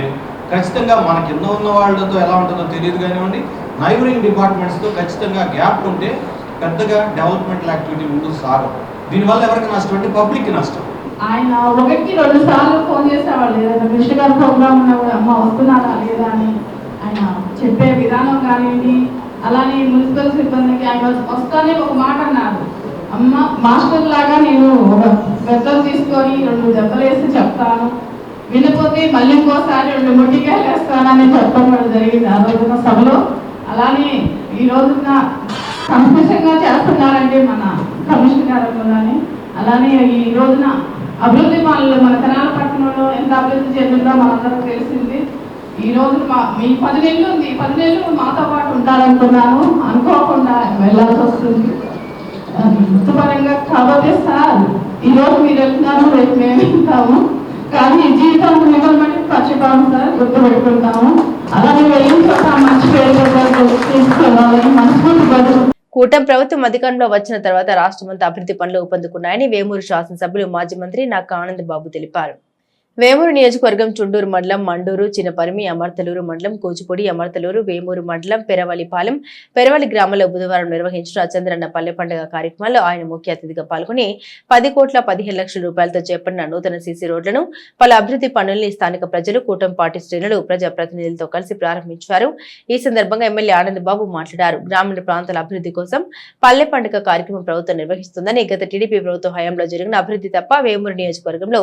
ఖచ్చితంగా మన కింద ఉన్న వాళ్ళతో ఎలా ఉంటుందో తెలియదు కానివ్వండి, నైబరింగ్ డిపార్ట్మెంట్స్తో ఖచ్చితంగా గ్యాప్ ఉంటే పెద్దగా డెవలప్మెంటల్ యాక్టివిటీ ముందుకు సాగదు. దీనివల్ల ఎవరికి నష్టం అంటే పబ్లిక్కి నష్టం. ఆయన 1-2 సార్లు ఫోన్ చేసేవాళ్ళు, ఏదైనా మినిస్టర్ గారు ప్రోగ్రామ్ ఉన్నా కూడా అమ్మ వస్తున్నారా లేదా అని ఆయన చెప్పే విధానం కానివ్వండి. అలానే మున్సిపల్ సిబ్బందికి ఆయన వస్తానే ఒక మాట అన్నారు, అమ్మ మాస్టర్ లాగా నేను ఒక గద్దలు తీసుకొని 2 దెబ్బలు వేసి చెప్తాను, వినపోతే మళ్ళీ ఇంకోసారి 2 మొట్టికాయలు వేస్తానని చెప్పడం జరిగింది ఆ రోజున సభలో. అలానే ఈ రోజున సంతోషంగా చేస్తున్నారండి మన కమిషనర్ గారు కానీ. అలానే ఈ రోజున అభివృద్ధి పనులు మన తెనాలి పట్టణంలో ఎంత అభివృద్ధి చెందిందో మనందరూ తెలిసింది. ఈ రోజు మీ 10 నెలలు ఉంది, 10 నెలలు మాతో పాటు ఉంటారనుకున్నాను, అనుకోకుండా వెళ్ళాల్సి వస్తుంది వృత్తిపరంగా. కాబట్టి సార్ ఈరోజు మీరు వెళ్తున్నారు, రేపు మేము వెళ్తాము, కానీ జీవితాంతం మిమ్మల్ని బట్టి మర్చిపోతాము సార్, గుర్తుపెట్టుకుంటాము. అలానే వెళ్ళిన చోట మంచి పేరు తీసుకోవాలని మనస్ఫూర్తి. కూటమి ప్రభుత్వం అధికారంలో వచ్చిన తర్వాత రాష్ట్రమంతా అభివృద్ధి పనులు ఊపందుకున్నాయని వేమూరు శాసనసభ్యులు మాజీ మంత్రి నక్కా ఆనందబాబు తెలిపారు. వేమూరు నియోజకవర్గం చుండూరు మండలం మండూరు, చిన్నపరిమి, అమర్తలూరు మండలం, కూచిపూడి, అమర్తలూరు, వేమూరు మండలం, పెరవలిపాలెం, పెరవలి గ్రామంలో బుధవారం నిర్వహించిన చంద్రన్న పల్లె పండుగ కార్యక్రమంలో ఆయన ముఖ్య అతిథిగా పాల్గొని 10,15,00,000 రూపాయలతో చేపట్టిన నూతన సీసీ రోడ్లను, పలు అభివృద్ధి పనుల్ని స్థానిక ప్రజలు, కూటమి పార్టీ శ్రేణులు, ప్రజాప్రతినిధులతో కలిసి ప్రారంభించారు. ఈ సందర్భంగా ఎమ్మెల్యే ఆనందబాబు మాట్లాడారు. గ్రామీణ ప్రాంతాల అభివృద్ధి కోసం పల్లె పండుగ కార్యక్రమం ప్రభుత్వం నిర్వహిస్తుందని, గత టీడీపీ ప్రభుత్వ హయాంలో జరిగిన అభివృద్ధి తప్ప వేమూరు నియోజకవర్గంలో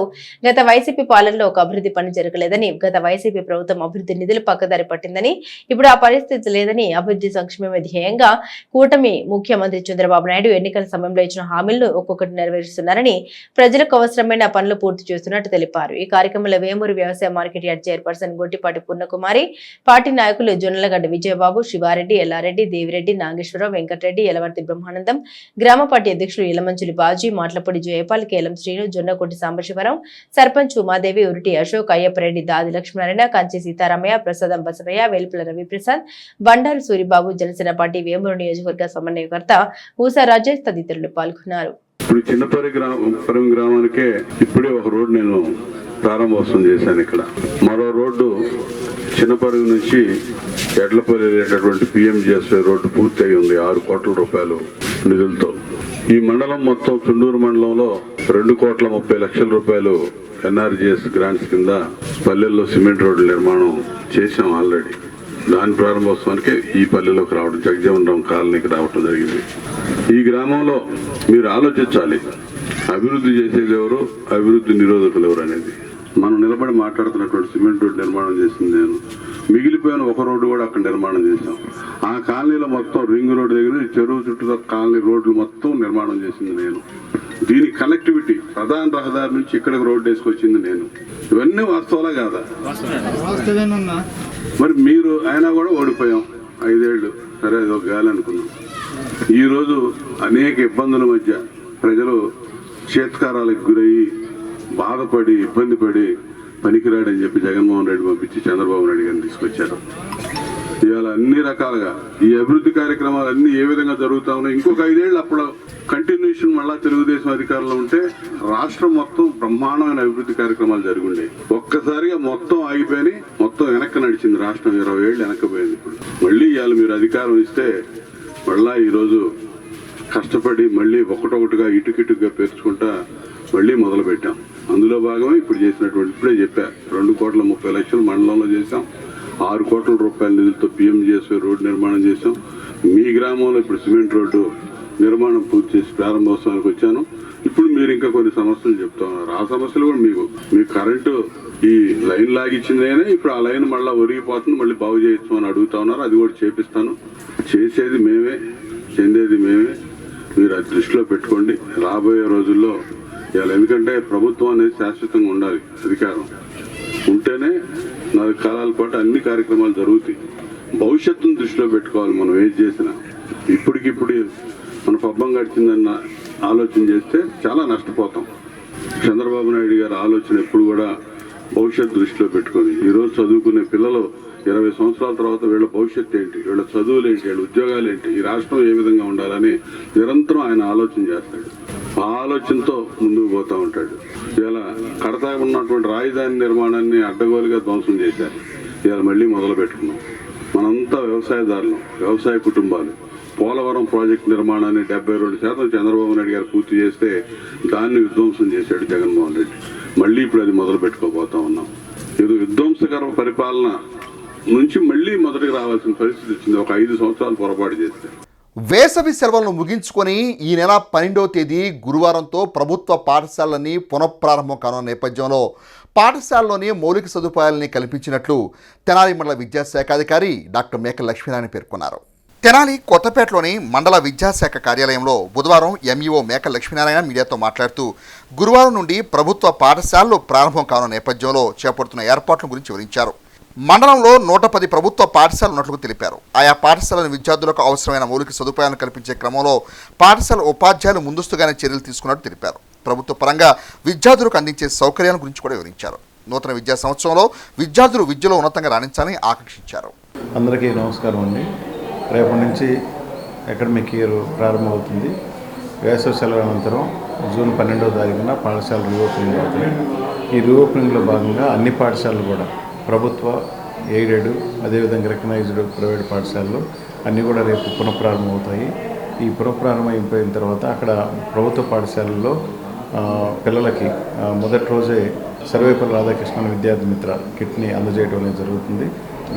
గత వైసీపీ పాలనలో ఒక అభివృద్ధి పని జరగలేదని, గత వైసీపీ ప్రభుత్వం అభివృద్ధి నిధులు పక్కదారి పట్టిందని, ఇప్పుడు ఆ పరిస్థితి లేదని, అభివృద్ధి సంక్షేమమే ధ్యేయంగా కూటమి ముఖ్యమంత్రి చంద్రబాబు నాయుడు ఎన్నికల సమయంలో ఇచ్చిన హామీలను ఒక్కొక్కటి నెరవేరుస్తున్నారని, ప్రజలకు అవసరమైన పనులు పూర్తి చేస్తున్నట్టు తెలిపారు. ఈ కార్యక్రమంలో వేమూరు వ్యవసాయ market yard chairperson Gottipati Purnakumari, party నాయకులు జొన్నలగడ్డ విజయబాబు, శివారెడ్డి, ఎల్లారెడ్డి, దేవిరెడ్డి, నాగేశ్వరరావు, వెంకటరెడ్డి, యలవర్తి బ్రహ్మానందం, గ్రామ పార్టీ అధ్యక్షులు ఇలమంచులి బాజీ, మాట్లపూడి జయపాల్, కేలం శ్రీను, జొన్నకోటి సాంబశివరావు, సర్పంచ్ ఉమాదేవి, ఉరుటి అశోక్, అయ్యప్పరెడ్డి, దాది లక్ష్మీనారాయణ, కంచి సీతారామయ్య, ప్రసాదం బసవయ్య, వెలుపుల రవిప్రసాద్, బండారు సూరిబాబు, జనసేన పార్టీ వేమూరు నియోజకవర్గ సమన్వయకర్త ఊసా రాజేష్ తదితరులు పాల్గొన్నారు. ఇప్పుడు చిన్నపరిమి గ్రామానికే ఇప్పుడే ఒక రోడ్డు నేను ప్రారంభోత్సవం చేశాను. ఇక్కడ మరో రోడ్డు చిన్నపరిమి నుంచి ఎడ్లపల్లి వెళ్ళేటటువంటి PMGSY రోడ్డు పూర్తయి ఉంది 6 కోట్ల రూపాయలు నిధులతో. ఈ మండలం మొత్తం చుండూరు మండలంలో 2,30,00,000 రూపాయలు NRGS గ్రాంట్స్ కింద పల్లెల్లో సిమెంట్ రోడ్డు నిర్మాణం చేశాం ఆల్రెడీ. దాని ప్రారంభోత్సవానికి ఈ పల్లెలోకి రావడం, జగజీవనరావు కాలనీకి రావడం జరిగింది. ఈ గ్రామంలో మీరు ఆలోచించాలి, అభివృద్ధి చేసేది ఎవరు, అభివృద్ధి నిరోధకులు ఎవరు అనేది. మనం నిలబడి మాట్లాడుతున్నటువంటి సిమెంట్ రోడ్డు నిర్మాణం చేసింది నేను. మిగిలిపోయిన ఒక రోడ్డు కూడా అక్కడ నిర్మాణం చేశాం. ఆ కాలనీలో మొత్తం రింగ్ రోడ్డు దగ్గర చెరువు చుట్టూ కాలనీ రోడ్లు మొత్తం నిర్మాణం చేసింది నేను. దీని కనెక్టివిటీ ప్రధాన రహదారి నుంచి ఇక్కడికి రోడ్డు వేసుకొచ్చింది నేను. ఇవన్నీ వాస్తవాలా కాదా? మరి మీరు అయినా కూడా ఓడిపోయాం 5 ఏళ్ళు. సరే, అది ఒక గాలి అనుకున్నాం. ఈరోజు అనేక ఇబ్బందుల మధ్య ప్రజలు చేత్కారాలకు గురయ్యి బాధపడి ఇబ్బంది పడి పనికిరాడని చెప్పి జగన్మోహన్ రెడ్డి పంపించి చంద్రబాబు నాయుడు గారిని తీసుకొచ్చారు. ఇవాళ అన్ని రకాలుగా ఈ అభివృద్ధి కార్యక్రమాలు అన్ని ఏ విధంగా జరుగుతా ఉన్నాయి. ఇంకొక 5 ఏళ్ళు అప్పుడు కంటిన్యూషన్ మళ్ళా తెలుగుదేశం అధికారంలో ఉంటే రాష్ట్రం మొత్తం బ్రహ్మాండమైన అభివృద్ధి కార్యక్రమాలు జరుగుండే. ఒక్కసారిగా మొత్తం ఆగిపోయి మొత్తం వెనక్కి నడిచింది రాష్ట్రం. 20 ఏళ్ళు వెనక్కిపోయింది. ఇప్పుడు మళ్ళీ ఇవాళ మీరు అధికారం ఇస్తే మళ్ళా ఈరోజు కష్టపడి మళ్ళీ ఒకటొకటిగా ఇటుకిటుగా పేర్చుకుంటా మళ్ళీ మొదలు పెట్టాం. అందులో భాగమే ఇప్పుడు చేసినటువంటి, ఇప్పుడే చెప్పా, 2,30,00,000 మండలంలో చేశాం. 6 కోట్ల రూపాయల నిధులతో PMGSY రోడ్డు నిర్మాణం చేశాం. మీ గ్రామంలో ఇప్పుడు సిమెంట్ రోడ్డు నిర్మాణం పూర్తి చేసి ప్రారంభోత్సవానికి వచ్చాను. ఇప్పుడు మీరు ఇంకా కొన్ని సమస్యలు చెప్తా ఉన్నారు. ఆ సమస్యలు కూడా మీకు కరెంటు ఈ లైన్ లాగిచ్చిందేనే ఇప్పుడు ఆ లైన్ మళ్ళీ ఒరిగిపోతుంది, మళ్ళీ బాగు చేయొచ్చు అని అడుగుతా ఉన్నారు. అది కూడా చేపిస్తాను. చేసేది మేమే, చెందేది మేమే. మీరు అది దృష్టిలో పెట్టుకోండి. రాబోయే రోజుల్లో ఇవాళ ఎందుకంటే ప్రభుత్వం అనేది శాశ్వతంగా ఉండాలి. అధికారం ఉంటేనే 4 కాలాల పాటు అన్ని కార్యక్రమాలు జరుగుతాయి. భవిష్యత్తును దృష్టిలో పెట్టుకోవాలి. మనం ఏది చేసినా ఇప్పటికిప్పుడు మన పబ్బం గడిచిందన్న ఆలోచన చేస్తే చాలా నష్టపోతాం. చంద్రబాబు నాయుడు గారి ఆలోచన ఎప్పుడు కూడా భవిష్యత్తు దృష్టిలో పెట్టుకొని, ఈరోజు చదువుకునే పిల్లలు 20 సంవత్సరాల తర్వాత వీళ్ళ భవిష్యత్తు ఏంటి, వీళ్ళ చదువులు ఏంటి, వీళ్ళ ఉద్యోగాలు ఏంటి, ఈ రాష్ట్రం ఏ విధంగా ఉండాలని నిరంతరం ఆయన ఆలోచన చేస్తాడు. ఆ ఆలోచనతో ముందుకు పోతూ ఉంటాడు. ఇలా కడతా ఉన్నటువంటి రాజధాని నిర్మాణాన్ని అడ్డగోలుగా ధ్వంసం చేశారు. ఇవాళ మళ్ళీ మొదలు పెట్టుకున్నాం. మనంతా వ్యవసాయదారులు, వ్యవసాయ కుటుంబాలు. పోలవరం ప్రాజెక్టు నిర్మాణాన్ని 72% చంద్రబాబు నాయుడు గారు పూర్తి చేస్తే దాన్ని విధ్వంసం చేశాడు జగన్మోహన్ రెడ్డి. మళ్ళీ ఇప్పుడు అది మొదలు పెట్టుకోబోతా ఉన్నాం. ఇది విధ్వంసకర పరిపాలన నుంచి మళ్ళీ మొదటికి రావాల్సిన పరిస్థితి వచ్చింది ఒక 5 సంవత్సరాలు పొరపాటు చేస్తే. వేసవి సెలవులను ముగించుకొని ఈ నెల 12వ తేదీ గురువారంతో ప్రభుత్వ పాఠశాలన్నీ పునఃప్రారంభం కానున్న నేపథ్యంలో పాఠశాలలోని మౌలిక సదుపాయాలని కల్పించినట్లు తెనాలి మండల విద్యాశాఖ అధికారి డాక్టర్ మేకల లక్ష్మీనారాయణ పేర్కొన్నారు. తెనాలి కొత్తపేటలోని మండల విద్యాశాఖ కార్యాలయంలో బుధవారం ఎంఈఓ మేకల లక్ష్మీనారాయణ మీడియాతో మాట్లాడుతూ గురువారం నుండి ప్రభుత్వ పాఠశాలలు ప్రారంభం కానున్న నేపథ్యంలో చేపడుతున్న ఏర్పాట్ల గురించి వివరించారు. మండలంలో 110 ప్రభుత్వ పాఠశాలలు ఉన్నట్లు తెలిపారు. ఆయా పాఠశాలల విద్యార్థులకు అవసరమైన మౌలిక సదుపాయాలను కల్పించే క్రమంలో పాఠశాల ఉపాధ్యాయులు ముందస్తుగానే చర్యలు తీసుకున్నట్టు తెలిపారు. ప్రభుత్వ పరంగా విద్యార్థులకు అందించే సౌకర్యాల గురించి కూడా వివరించారు. నూతన విద్యా సంవత్సరంలో విద్యార్థులు విద్యలో ఉన్నతంగా రాణించాలని ఆకాంక్షించారు. అందరికీ నమస్కారం అండి. రేపటి నుంచి అకాడమిక్ ఇయర్ ప్రారంభమవుతుంది. వేసవి సెలవు అనంతరం జూన్ 12వ తారీఖున పాఠశాల రీఓపెనింగ్ అవుతుంది. ఈ రీఓపెనింగ్లో భాగంగా అన్ని పాఠశాలలు కూడా ప్రభుత్వ, ఎయిడెడ్, అదేవిధంగా రికగ్నైజ్డ్ ప్రైవేట్ పాఠశాలలు అన్నీ కూడా రేపు పునఃప్రారంభం అవుతాయి. ఈ పునఃప్రారంభం అయిపోయిన తర్వాత అక్కడ ప్రభుత్వ పాఠశాలల్లో పిల్లలకి మొదటి రోజే సర్వేపల్లి రాధాకృష్ణన్ విద్యార్థి మిత్ర కిట్ని అందజేయడం అనేది జరుగుతుంది.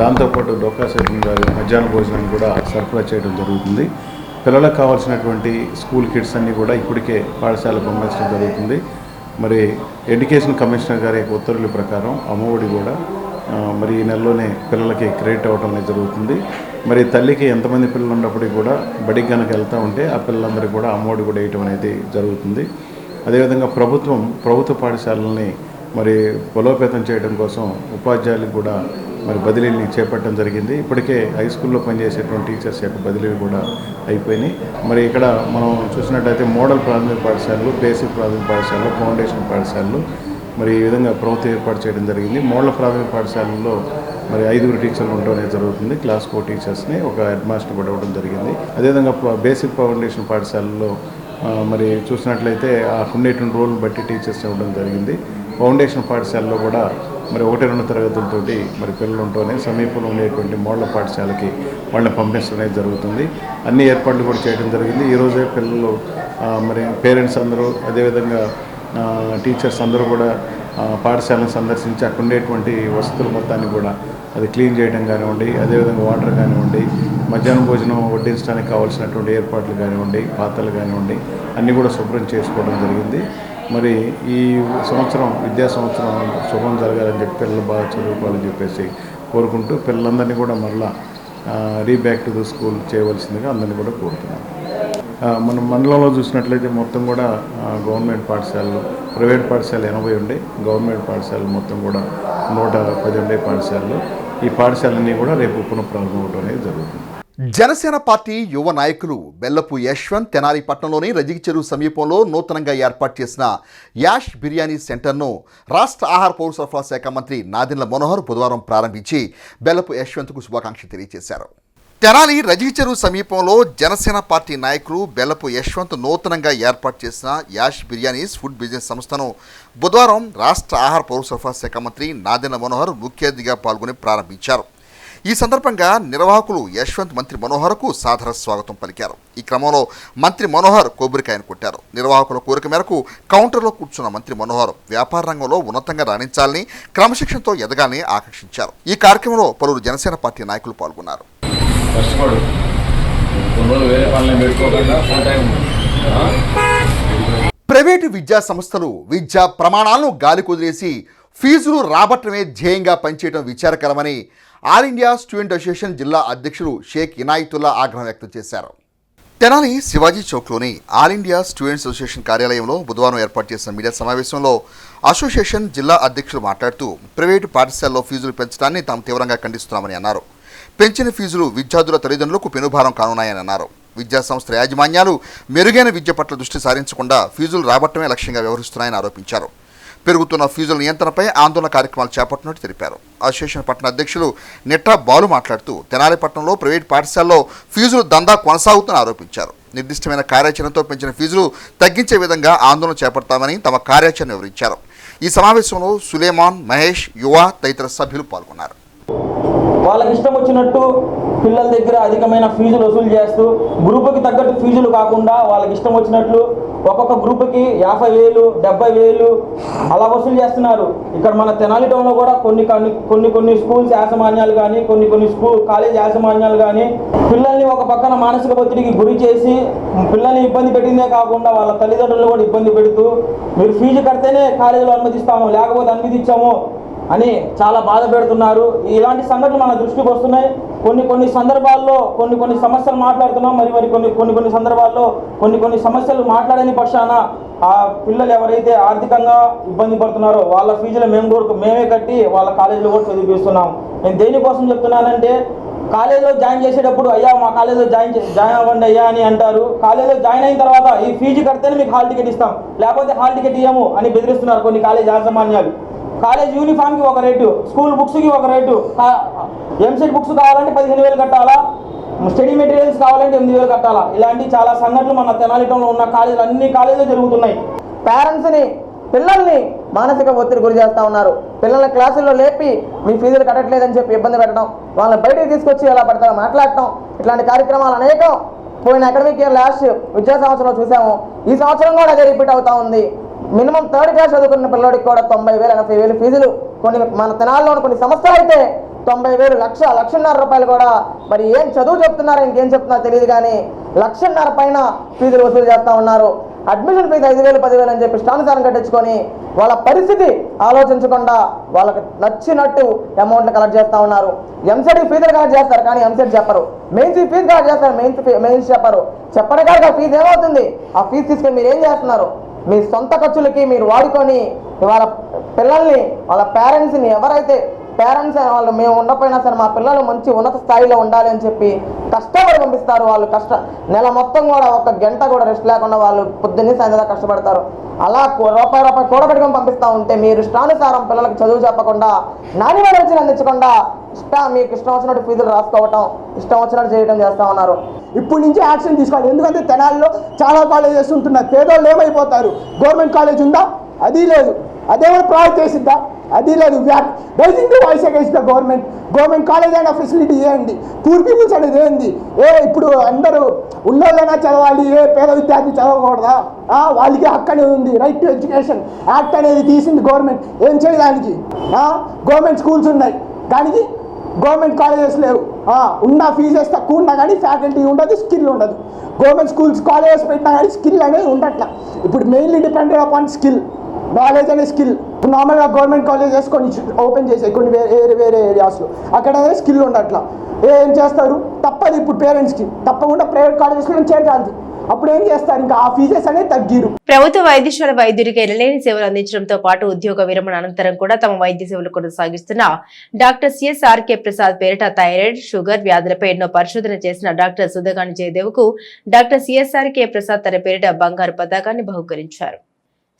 దాంతోపాటు డోకా సైతం గారి మధ్యాహ్న భోజనాన్ని కూడా సరఫరా చేయడం జరుగుతుంది. పిల్లలకు కావాల్సినటువంటి స్కూల్ కిట్స్ అన్నీ కూడా ఇప్పటికే పాఠశాలకు పంపించడం జరుగుతుంది. మరి ఎడ్యుకేషన్ కమిషనర్ గారి ఉత్తర్వుల ప్రకారం అమ్మఒడి కూడా మరి ఈ నెలలోనే పిల్లలకి క్రెడిట్ అవ్వడం అనేది జరుగుతుంది. మరి తల్లికి ఎంతమంది పిల్లలు ఉన్నప్పటికీ కూడా బడికి కనుక వెళ్తూ ఉంటే ఆ పిల్లలందరికీ కూడా అమ్మఒడి కూడా వేయటం అనేది జరుగుతుంది. అదేవిధంగా ప్రభుత్వ పాఠశాలల్ని మరి బలోపేతం చేయడం కోసం ఉపాధ్యాయులకు కూడా మరి బదిలీని చేపట్టడం జరిగింది. ఇప్పటికే హై స్కూల్లో పనిచేసేటువంటి టీచర్స్ యొక్క బదిలీలు కూడా అయిపోయినాయి. మరి ఇక్కడ మనం చూసినట్టయితే మోడల్ ప్రాథమిక పాఠశాలలు, బేసిక్ ప్రాథమిక పాఠశాలలు, ఫౌండేషన్ పాఠశాలలు మరి ఈ విధంగా ప్రభుత్వం ఏర్పాటు చేయడం జరిగింది. మోడల్ ప్రాథమిక పాఠశాలల్లో మరి 5 టీచర్లు ఉండడం అనేది జరుగుతుంది. క్లాస్ 4 టీచర్స్ని, ఒక హెడ్ మాస్టర్ కూడా ఇవ్వడం జరిగింది. అదేవిధంగా బేసిక్ ఫౌండేషన్ పాఠశాలల్లో మరి చూసినట్లయితే ఆ ఉండేటువంటి రోల్ బట్టి టీచర్స్ ఇవ్వడం జరిగింది. ఫౌండేషన్ పాఠశాలలో కూడా మరి 1-2 తరగతులతోటి మరి పిల్లలు ఉంటూనే సమీపంలో ఉండేటువంటి మోడల్ పాఠశాలకి వాళ్ళని పంపించడం అనేది జరుగుతుంది. అన్ని ఏర్పాట్లు కూడా చేయడం జరిగింది. ఈరోజే పిల్లలు మరి పేరెంట్స్ అందరూ అదేవిధంగా టీచర్స్ అందరూ కూడా పాఠశాలను సందర్శించి అక్కడ ఉండేటువంటి వసతులు మొత్తాన్ని కూడా అది క్లీన్ చేయడం కానివ్వండి, అదేవిధంగా వాటర్ కానివ్వండి, మధ్యాహ్నం భోజనం వడ్డించడానికి కావాల్సినటువంటి ఏర్పాట్లు కానివ్వండి, పాత్రలు కానివ్వండి అన్నీ కూడా శుభ్రం చేసుకోవడం జరిగింది. మరి ఈ సంవత్సరం విద్యా సంవత్సరం శుభం జరగాలని చెప్పి పిల్లలు బాగా చదువుకోవాలని చెప్పేసి కోరుకుంటూ పిల్లలందరినీ కూడా మరలా రీబ్యాక్ టు ద స్కూల్ చేయవలసిందిగా అందరినీ కూడా కోరుతున్నాను. మన మండలంలో చూసినట్లయితే మొత్తం కూడా గవర్నమెంట్ పాఠశాలలు, ప్రైవేట్ పాఠశాలలు 80 ఉండే, గవర్నమెంట్ పాఠశాలలు మొత్తం కూడా 110 ఉండే పాఠశాలలు. ఈ పాఠశాలన్నీ కూడా రేపు పునఃప్రారంభం అవడం అనేది జరుగుతుంది. జనసేన పార్టీ యువ నాయకులు బెల్లపు యశ్వంత్ తెనాలి పట్టణంలోని రజిక చెరువు సమీపంలో నూతనంగా ఏర్పాటు చేసిన యాష్ బిర్యానీ సెంటర్ను రాష్ట్ర ఆహార పౌర సరఫరా శాఖ మంత్రి నాదెండ్ల మనోహర్ బుధవారం ప్రారంభించి బెల్లపు యశ్వంత్కు శుభాకాంక్షలు తెలియజేశారు. తెనాలి రజిక చెరువు సమీపంలో జనసేన పార్టీ నాయకులు బెల్లపు యశ్వంత్ నూతనంగా ఏర్పాటు చేసిన యాష్ బిర్యానీస్ ఫుడ్ బిజినెస్ సంస్థను బుధవారం రాష్ట్ర ఆహార పౌర సరఫరా శాఖ మంత్రి నాదెండ్ల మనోహర్ ముఖ్య అతిథిగా పాల్గొని ప్రారంభించారు. ఈ సందర్భంగా నిర్వాహకులు యశ్వంత్ మంత్రి మనోహర్కు సాదర స్వాగతం పలికారు. ఈ క్రమంలో మంత్రి మనోహర్ కొబ్బరికాయను కొట్టారు. నిర్వాహకుల కోరిక మేరకు కౌంటర్లో కూర్చున్న మంత్రి మనోహర్ వ్యాపార రంగంలో ఉన్నతంగా రాణించాలని, క్రమశిక్షణతో ఎదగాలని ఆకాంక్షించారు. ఈ కార్యక్రమంలో పలువురు జనసేన పార్టీ నాయకులు పాల్గొన్నారు. ప్రైవేటు విద్యా సంస్థలు విద్యా ప్రమాణాలను గాలి కుదిరేసి ఫీజులు రాబట్టడమే ధ్యేయంగా పనిచేయడం విచారకరమని ఆల్ ఇండియా స్టూడెంట్ అసోసియేషన్ జిల్లా అధ్యక్షుడు షేక్ ఇనాయతుల్లా ఆగ్రహం వ్యక్తం చేశారు. తెనాలి శివాజీ చౌక్లోని ఆల్ ఇండియా స్టూడెంట్స్ అసోసియేషన్ కార్యాలయంలో బుధవారం ఏర్పాటు చేసిన మీడియా సమావేశంలో అసోసియేషన్ జిల్లా అధ్యక్షుడు మాట్లాడుతూ ప్రైవేటు పాఠశాలలో ఫీజులు పెంచడాన్ని తాము తీవ్రంగా ఖండిస్తున్నామని అన్నారు. పెంచిన ఫీజులు విద్యార్థుల తల్లిదండ్రులకు పెనుభారం కానున్నాయని అన్నారు. విద్యా సంస్థల యాజమాన్యాలు మెరుగైన విద్య పట్ల దృష్టి సారించకుండా ఫీజులు రాబట్టమే లక్ష్యంగా వ్యవహరిస్తున్నాయని ఆరోపించారు. పెరుగుతున్న ఫీజుల నియంత్రణపై ఆందోళన కార్యక్రమాలు చేపట్టినట్టు తెలిపారు. అసోసియేషన్ పట్టణ అధ్యక్షులు నిట్టా బాలు మాట్లాడుతూ తెనాలి పట్టణంలో ప్రైవేట్ పాఠశాలలో ఫీజులు దందా కొనసాగుతుందని ఆరోపించారు. నిర్దిష్టమైన కార్యాచరణతో పెంచిన ఫీజులు తగ్గించే విధంగా ఆందోళన చేపడతామని తమ కార్యాచరణ వివరించారు. ఈ సమావేశంలో సులేమాన్, మహేష్, యువ తదితర సభ్యులు పాల్గొన్నారు. వాళ్ళకి ఇష్టం వచ్చినట్టు పిల్లల దగ్గర అధికమైన ఫీజులు వసూలు చేస్తూ గ్రూపుకి తగ్గట్టు ఫీజులు కాకుండా వాళ్ళకి ఇష్టం వచ్చినట్లు ఒక్కొక్క గ్రూప్కి 50,000, 70,000 అలా వసూలు చేస్తున్నారు. ఇక్కడ మన తెనాలి టౌన్లో కూడా కొన్ని స్కూల్స్ యాజమాన్యాలు కానీ కొన్ని కాలేజ్ యాజమాన్యాలు కానీ పిల్లల్ని ఒక పక్కన మానసిక ఒత్తిడికి గురి చేసి పిల్లల్ని ఇబ్బంది పెట్టిందే కాకుండా వాళ్ళ తల్లిదండ్రులను కూడా ఇబ్బంది పెడుతూ మీరు ఫీజు కడితేనే కాలేజీలో అనుమతిస్తాము లేకపోతే అనుమతించాము అని చాలా బాధ పెడుతున్నారు. ఇలాంటి సంఘటనలు మన దృష్టికి వస్తున్నాయి. కొన్ని సందర్భాల్లో కొన్ని సమస్యలు మాట్లాడుతున్నాం. మరి కొన్ని సందర్భాల్లో కొన్ని సమస్యలు మాట్లాడని పక్షాన ఆ పిల్లలు ఎవరైతే ఆర్థికంగా ఇబ్బంది పడుతున్నారో వాళ్ళ ఫీజులు మేమే కట్టి వాళ్ళ కాలేజీలో కూడా చదివిస్తున్నాం. నేను దేనికోసం చెప్తున్నానంటే కాలేజీలో జాయిన్ చేసేటప్పుడు అయ్యా మా కాలేజీలో జాయిన్ అవ్వండి అయ్యా అని అంటారు. కాలేజీలో జాయిన్ అయిన తర్వాత ఈ ఫీజు కడితేనే మీకు హాల్ టికెట్ ఇస్తాం లేకపోతే హాల్ టికెట్ ఇవ్వము అని బెదిరిస్తున్నారు కొన్ని కాలేజ్ యాజమాన్యాలు. కాలేజ్ యూనిఫామ్కి ఒక రేటు, స్కూల్ బుక్స్కి ఒక రేటు, ఎంసెట్ బుక్స్ కావాలంటే 15,000 కట్టాలా, స్టడీ మెటీరియల్స్ కావాలంటే 8,000 కట్టాలా. ఇలాంటి చాలా సంఘటనలు మన తెనాలి టౌన్లో ఉన్న కాలేజీలు అన్ని కాలేజీలు జరుగుతున్నాయి. పేరెంట్స్ని పిల్లల్ని మానసిక ఒత్తిడి గురి చేస్తూ ఉన్నారు. పిల్లల్ని క్లాసుల్లో లేపి మీ ఫీజులు కట్టట్లేదని చెప్పి ఇబ్బంది పెట్టడం, వాళ్ళని బయటికి తీసుకొచ్చి ఎలా పడతారో మాట్లాడటం, ఇట్లాంటి కార్యక్రమాలు అనేకం పోయిన అకాడమిక్ ఇయర్ లాస్ట్ విద్యా సంవత్సరంలో చూసాము. ఈ సంవత్సరం కూడా అదే రిపీట్ అవుతూ ఉంది. మినిమం 3rd క్లాస్ చదువుకున్న పిల్లడికి కూడా 90,000, 80,000 ఫీజులు. మన తెనాలిలోని కొన్ని సంస్థలు అయితే 90,000, 1,00,000 రూపాయలు కూడా మరి ఏం చదువు చెప్తున్నారో ఇంకేం చెప్తున్నారో తెలియదు కానీ 1,00,000 పైన ఫీజులు వసూలు చేస్తూ ఉన్నారు. అడ్మిషన్ ఫీజు 5,000, 10,000 అని చెప్పి ఇష్టానుసారం కట్టించుకొని వాళ్ళ పరిస్థితి ఆలోచించకుండా వాళ్ళకి నచ్చినట్టు అమౌంట్లు కలెక్ట్ చేస్తూ ఉన్నారు. ఎంసెట్ ఫీజులు కలెక్ట్ చేస్తారు కానీ ఎంసెట్ చెప్పరు. మెయిన్స్ ఫీజు కలెక్ట్ చేస్తారు, మెయిన్స్ చెప్పరు. చెప్పని కాదు ఫీజు ఏమవుతుంది, ఆ ఫీజు తీసుకొని మీరు ఏం చేస్తున్నారు? మీ సొంత ఖర్చులకి మీరు వాడుకొని వాళ్ళ పిల్లల్ని వాళ్ళ పేరెంట్స్ని ఎవరైతే పేరెంట్స్ వాళ్ళు మేము ఉండకపోయినా సరే మా పిల్లలు మంచి ఉన్నత స్థాయిలో ఉండాలి అని చెప్పి కష్టపడి పంపిస్తారు. వాళ్ళు నెల మొత్తం కూడా 1 గంట కూడా రెస్ట్ లేకుండా వాళ్ళు పొద్దున్నే సాయంత్రం కష్టపడతారు. అలా రూపాయి కూడబెట్టుకొని పంపిస్తూ ఉంటే మీరు ఇష్టానుసారం పిల్లలకు చదువు చెప్పకుండా నాణ్యమైన విద్యను అందించకుండా మీకు ఇష్టం వచ్చినట్టు ఫీజులు రాసుకోవటం, ఇష్టం వచ్చినట్టు చేయడం చేస్తూ ఉన్నారు. ఇప్పటి నుంచి యాక్షన్ తీసుకోవాలి. ఎందుకంటే తెనాలిలో చాలా కాలేజెస్ ఉంటున్నారు. పేదోళ్ళు ఏమైపోతారు? గవర్నమెంట్ కాలేజ్ ఉందా? అది లేదు. అదేమైనా ప్రొవైడ్ చేసిద్దా? అది లేదు. Raising the voice against the government college అయినా ఫెసిలిటీ ఏంటి? పూర్ పీపుల్స్ అనేది ఏంది? ఇప్పుడు అందరూ ఉన్నోళ్ళైనా చదవాలి, పేద విద్యార్థి చదవకూడదా? వాళ్ళకి హక్కు అనేది ఉంది. రైట్ టు ఎడ్యుకేషన్ యాక్ట్ అనేది తీసింది గవర్నమెంట్. ఏం చేయడానికి? గవర్నమెంట్ స్కూల్స్ ఉన్నాయి దానికి గవర్నమెంట్ కాలేజెస్ లేవు. ఉన్న ఫీజెస్ తక్కువ ఉన్నా కానీ ఫ్యాకల్టీ ఉండదు, స్కిల్ ఉండదు. గవర్నమెంట్ స్కూల్స్ కాలేజెస్ పెట్టినా కానీ స్కిల్ అనేది ఉండట్లా. ఇప్పుడు mainly depended upon skill, knowledge అనే స్కిల్. నార్మల్గా గవర్నమెంట్ కాలేజెస్ కొన్ని ఓపెన్ చేసాయి కొన్ని వేరే ఏరియాస్లో, అక్కడ స్కిల్ ఉండట్లా. ఏం చేస్తారు? తప్పదు ఇప్పుడు పేరెంట్స్కి తప్పకుండా ప్రైవేట్ కాలేజెస్లో చేర్చాలి. అప్పుడు ఏం చేస్తారు? ఇంకా ఆ ఫీజెస్ అనేది తగ్గిరు. ప్రభుత్వ వైద్యశాల వైద్యుడికి ఎనలేని సేవలు అందించడంతో పాటు ఉద్యోగ విరమణ అనంతరం కూడా తమ వైద్య సేవలు కొనసాగిస్తున్న డాక్టర్ సిఎస్ఆర్కే ప్రసాద్ పేరిట థైరాయిడ్, షుగర్ వ్యాధులపై ఎన్నో పరిశోధన చేసిన డాక్టర్ సుధగాని జయదేవ్కు డాక్టర్ సిఎస్ఆర్కే ప్రసాద్ తన పేరిట బంగారు పతాకాన్ని బహుకరించారు.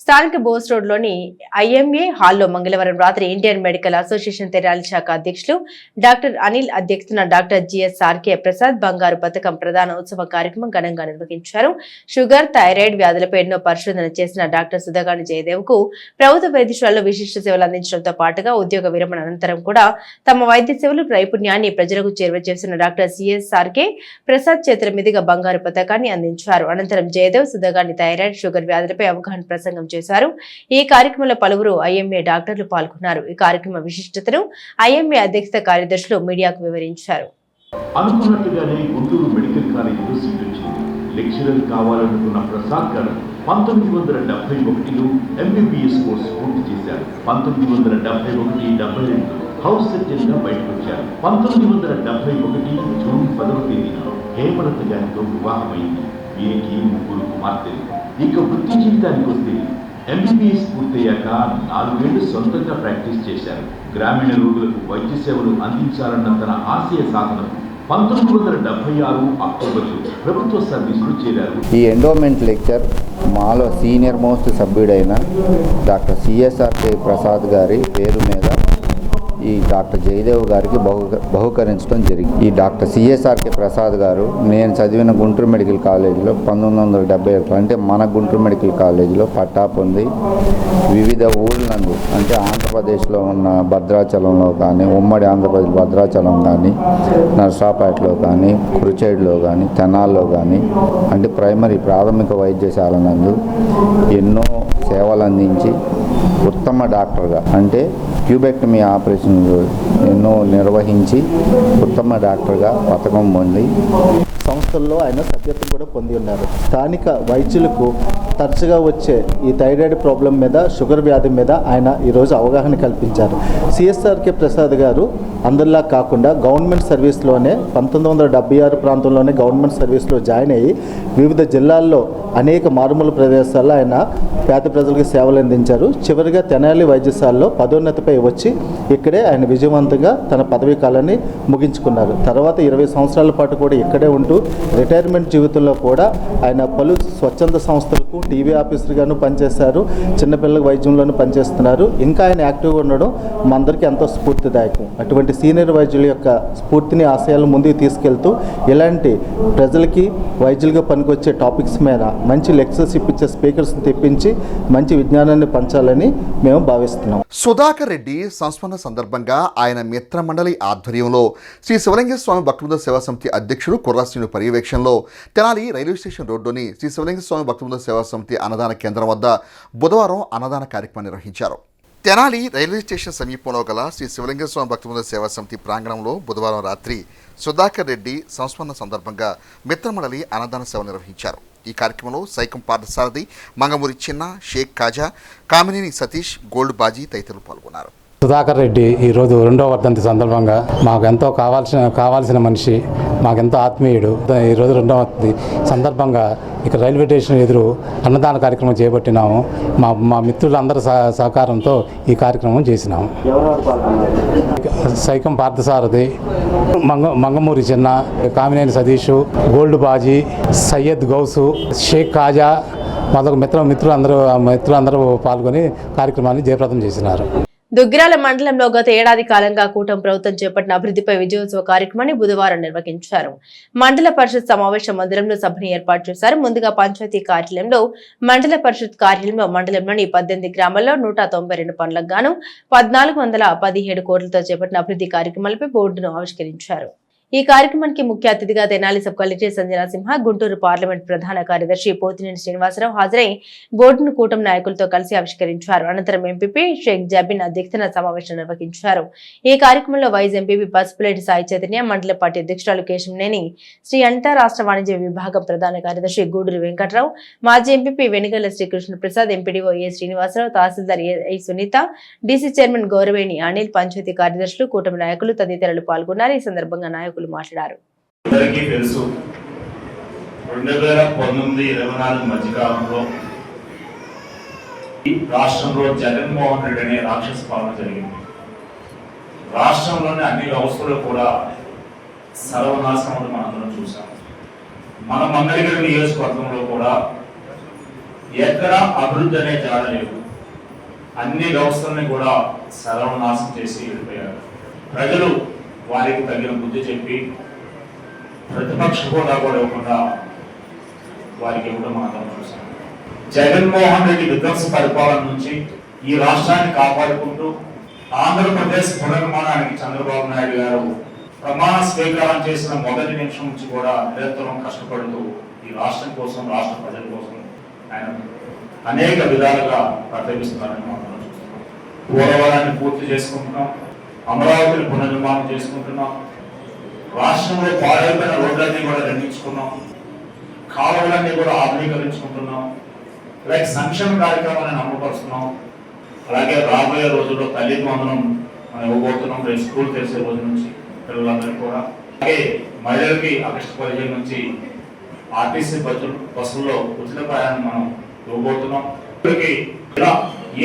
స్థానిక బోస్ రోడ్లోని ఐఎంఏ హాల్లో మంగళవారం రాత్రి ఇండియన్ మెడికల్ అసోసియేషన్ తెనాలి శాఖ అధ్యక్షులు డాక్టర్ అనిల్ అధ్యక్షతన డాక్టర్ జిఎస్ఆర్కే ప్రసాద్ బంగారు పథకం ప్రధాన ఉత్సవ కార్యక్రమం ఘనంగా నిర్వహించారు. షుగర్, థైరాయిడ్ వ్యాధులపై ఎన్నో పరిశోధన చేసిన డాక్టర్ సుధగాని జయదేవ్ కు ప్రభుత్వ వైద్యశాలలో విశిష్ట సేవలు అందించడంతో పాటుగా ఉద్యోగ విరమణ అనంతరం కూడా తమ వైద్య సేవలు నైపుణ్యాన్ని ప్రజలకు చేరువ చేసిన డాక్టర్ సిఎస్ఆర్కే ప్రసాద్ చేతుల మీదుగా బంగారు పథకాన్ని అందించారు. అనంతరం జయదేవ్ సుధగాని థైరాయిడ్, షుగర్ వ్యాధులపై అవగాహన ప్రసంగం చేశారు. ఈ కార్యక్రమంలో పలువురు ఐఎంఏ డాక్టర్లు పాల్గొన్నారు. ఈ కార్యక్రమ విశిష్టతను ఐఎంఏ అధ్యక్ష కార్యదర్శులు మీడియాకు వివరించారు. అనుకున్నట్టుగానే గుంటూరు మెడికల్ కాలేజీలో సీట్ వచ్చింది. లెక్చరర్ కావాలనుకున్న ప్రసాద్ గారు 1971లో ఎంబీబీఎస్ కోర్సు పూర్తి చేశారు. 1971-72 హౌస్ సర్జన్ గా బయటకు వచ్చారు. 1971 జూన్ 10వ తేదీన హేమలత గారితో వివాహమైంది. వీరికి 3 కుమార్తెలు. ఇక వృత్తి జీవితానికి వస్తే ఎంబీబీఎస్ పూర్తయ్యాక 4 ఏళ్లు సొంతంగా ప్రాక్టీస్ చేశారు. గ్రామీణ రోగులకు వైద్య సేవలు అందించాలన్న తన ఆశయ సాధనకు 1976 అక్టోబర్లో ప్రభుత్వ సర్వీసులు చేరారు. ఈ ఎండోమెంట్ లెక్చర్ మాలో సీనియర్ మోస్ట్ సభ్యుడైన డాక్టర్ సిఎస్ఆర్కే ప్రసాద్ గారి పేరు మీద ఈ డాక్టర్ జయదేవ్ గారికి బహుకరించడం జరిగింది. ఈ డాక్టర్ సిఎస్ఆర్కే ప్రసాద్ గారు నేను చదివిన గుంటూరు మెడికల్ కాలేజీలో 1971 అంటే మన గుంటూరు మెడికల్ కాలేజీలో పట్టా పొంది వివిధ ఊళ్ళందు అంటే ఆంధ్రప్రదేశ్లో ఉన్న భద్రాచలంలో కానీ, ఉమ్మడి ఆంధ్రప్రదేశ్ భద్రాచలం కానీ, నర్సాపేటలో కానీ, కురుచేడులో కానీ, తెనాల్లో కానీ అంటే ప్రాథమిక వైద్యశాల నందు ఎన్నో సేవలు అందించి ఉత్తమ డాక్టర్గా అంటే ట్యూబెక్టమీ ఆపరేషన్లు ఎన్నో నిర్వహించి ఉత్తమ డాక్టర్గా పథకం పొంది సంస్థల్లో ఆయన సభ్యత్వం కూడా పొంది ఉన్నారు. స్థానిక వైద్యులకు తరచుగా వచ్చే ఈ థైరాయిడ్ ప్రాబ్లం మీద, షుగర్ వ్యాధి మీద ఆయన ఈరోజు అవగాహన కల్పించారు. సిఎస్ఆర్కే ప్రసాద్ గారు అందరిలా కాకుండా గవర్నమెంట్ సర్వీస్లోనే 1976 ప్రాంతంలోనే గవర్నమెంట్ సర్వీస్లో జాయిన్ అయ్యి వివిధ జిల్లాల్లో అనేక మారుమూల ప్రదేశాల్లో ఆయన పేద ప్రజలకు సేవలు అందించారు. చివరిగా తెనాలి వైద్యశాలలో పదోన్నతిపై వచ్చి ఇక్కడే ఆయన విజయవంతంగా తన పదవీ కాలాన్ని ముగించుకున్నారు. తర్వాత 20 సంవత్సరాల పాటు కూడా ఇక్కడే ఉంటూ రిటైర్మెంట్ జీవితంలో కూడా ఆయన పలు స్వచ్ఛంద సంస్థలకు టీవీ ఆఫీసర్గాను పనిచేశారు, చిన్నపిల్లల వైద్యంలోనూ పనిచేస్తున్నారు. ఇంకా ఆయన యాక్టివ్గా ఉండడం మా అందరికీ ఎంతో స్ఫూర్తిదాయకం. అటువంటి సీనియర్ వైద్యుల యొక్క స్ఫూర్తిని, ఆశయాలను ముందుకు తీసుకెళ్తూ ఇలాంటి ప్రజలకి వైద్యులుగా పనికొచ్చే టాపిక్స్ మీద మంచి లెక్చర్స్ ఇప్పించే స్పీకర్స్ని తెప్పించి మంచి విజ్ఞానాన్ని పంచాలని మేము భావిస్తున్నాం. సుధాకర్ రెడ్డి సంస్మరణ సందర్భంగా ఆయన మిత్ర మండలి ఆధ్వర్యంలో శ్రీ శివలింగేశ్వర స్వామి భక్తబృంద సేవా సమితి అధ్యక్షుడు కుర్రాశ్రీను పర్యవేక్షణలో తెనాలి రైల్వే స్టేషన్ రోడ్డులోని శ్రీ శివలింగేశ్వర స్వామి భక్తబృంద సేవా సమితి అన్నదాన కేంద్రం వద్ద బుధవారం అన్నదాన కార్యక్రమం నిర్వహించారు. తెనాలి రైల్వే స్టేషన్ సమీపంలో గల శ్రీ శివలింగేశ్వర స్వామి భక్తబృంద సేవా సమితి ప్రాంగణంలో బుధవారం రాత్రి సుధాకర్ రెడ్డి సంస్మరణ సందర్భంగా మిత్రమండలి అన్నదాన సేవ నిర్వహించారు. ఈ కార్యక్రమంలో సైకం పార్థసారథి, మంగమూరి చిన్న, షేక్ కాజా, కామినేని సతీష్, గోల్డ్ బాజీ తదితరులు పాల్గొన్నారు. సుధాకర్ రెడ్డి ఈరోజు 2వ వర్ధంతి సందర్భంగా మాకు ఎంతో కావాల్సిన మనిషి, మాకెంతో ఆత్మీయుడు. ఈరోజు 2వ వర్ధంతి సందర్భంగా ఇక్కడ రైల్వే స్టేషన్ ఎదురు అన్నదాన కార్యక్రమం చేపట్టినాము. మా మిత్రులందరి సహకారంతో ఈ కార్యక్రమం చేసినాము. సైకం పార్థసారథి, మంగమూరి చిన్న, కామినేని సతీష్, గోల్డ్ బాజీ, సయ్యద్ గౌసు, షేక్ కాజా మొదలగు మిత్రులందరూ పాల్గొని కార్యక్రమాన్ని జయప్రదం చేసినారు. దుగ్గిరాల మండలంలో గత ఏడాది కాలంగా కూటమి ప్రభుత్వం చేపట్టిన అభివృద్ధిపై విజయోత్సవ కార్యక్రమాన్ని బుధవారం నిర్వహించారు. మండల పరిషత్ సమావేశ మందిరంలో సభను ఏర్పాటు చేశారు. ముందుగా పంచాయతీ కార్యాలయంలో మండల పరిషత్ కార్యాలయంలో మండలంలోని 18 గ్రామాల్లో 192 పనులకు గాను 1417 కోట్లతో చేపట్టిన అభివృద్ధి కార్యక్రమాలపై బోర్డును ఆవిష్కరించారు. ఈ కార్యక్రమానికి ముఖ్య అతిథిగా తెనాలి సబ్ కలెక్టర్ సంజనా సింహ, గుంటూరు పార్లమెంట్ ప్రధాన కార్యదర్శి పోతినేని శ్రీనివాసరావు హాజరై బోర్డును కూటమి నాయకులతో కలిసి ఆవిష్కరించారు. అనంతరం ఎంపీపీ షేక్ జబీన్ అధ్యక్షతన సమావేశం నిర్వహించారు. ఈ కార్యక్రమంలో వైస్ ఎంపీపీ పసుపులేటి సాయి చైతన్య, మండల పార్టీ అధ్యక్షురాలు కేశంనేని శ్రీ అనిత, రాష్ట్ర వాణిజ్య విభాగం ప్రధాన కార్యదర్శి గూడూరి వెంకట్రావు, మాజీ MPP Venugala Srikrishna Prasad, MPDO A Srinivasarao, tahsildar A Sunitha, DC chairman Gouraveni Anil, panchayat కార్యదర్శులు, కూటమి నాయకులు తదితరులు పాల్గొన్నారు. ఈ సందర్భంగా నాయకులు మాట్లాడారు. అందరికీ తెలుసు 2019-24 మధ్యకాలంలో రాష్ట్రంలో జగన్మోహన్ రెడ్డి అనే రాక్షస పాలన జరిగింది. రాష్ట్రంలోని అన్ని వ్యవస్థలు కూడా సర్వనాశనం మనందరం చూసాం. మన మంగళగిరి నియోజకవర్గంలో కూడా ఎక్కడ అభివృద్ధి అనే జాడ లేదు. అన్ని వ్యవస్థలని కూడా సర్వనాశనం చేసి వెళ్ళిపోయారు. ప్రజలు వారికి తగిన బుద్ధి చెప్పి ప్రతిపక్ష హోదా కూడా ఇవ్వకుండా వారికి ఇవ్వడం మాత్రం చూసాం. జగన్మోహన్ రెడ్డి విధ్వంస పరిపాలన నుంచి ఈ రాష్ట్రాన్ని కాపాడుకుంటూ ఆంధ్రప్రదేశ్ పునర్నిర్మాణానికి చంద్రబాబు నాయుడు గారు ప్రమాణ స్వీకారం చేసిన మొదటి నిమిషం నుంచి కూడా నిరంతరం కష్టపడుతూ ఈ రాష్ట్రం కోసం, రాష్ట్ర ప్రజల కోసం ఆయన అనేక విధాలుగా ప్రతిపిస్తున్నారని మనం చూస్తున్నాం. పోలవరాన్ని పూర్తి చేసుకుంటున్నాం, అమరావతిని పునర్నిర్మాణం చేసుకుంటున్నాం, రాష్ట్రంలో పాడైపోయిన రోడ్లన్నీ కూడా నిర్మించుకున్నాం, కాలువలన్నీ కూడా ఆధునీకరించుకుంటున్నాం, అలాగే సంక్షేమ కార్యక్రమాలను అమలుపరుస్తున్నాం. అలాగే రాబోయే రోజుల్లో తల్లికి వందనం మనం ఇవ్వబోతున్నాం. రేపు స్కూల్ తెరిసే రోజు నుంచి పిల్లలందరికీ కూడా. అలాగే మహిళలకి ఆగస్టు 15 నుంచి ఆర్టీసీ బస్సుల్లో ఉచిత ప్రయాణం మనం ఇవ్వబోతున్నాం.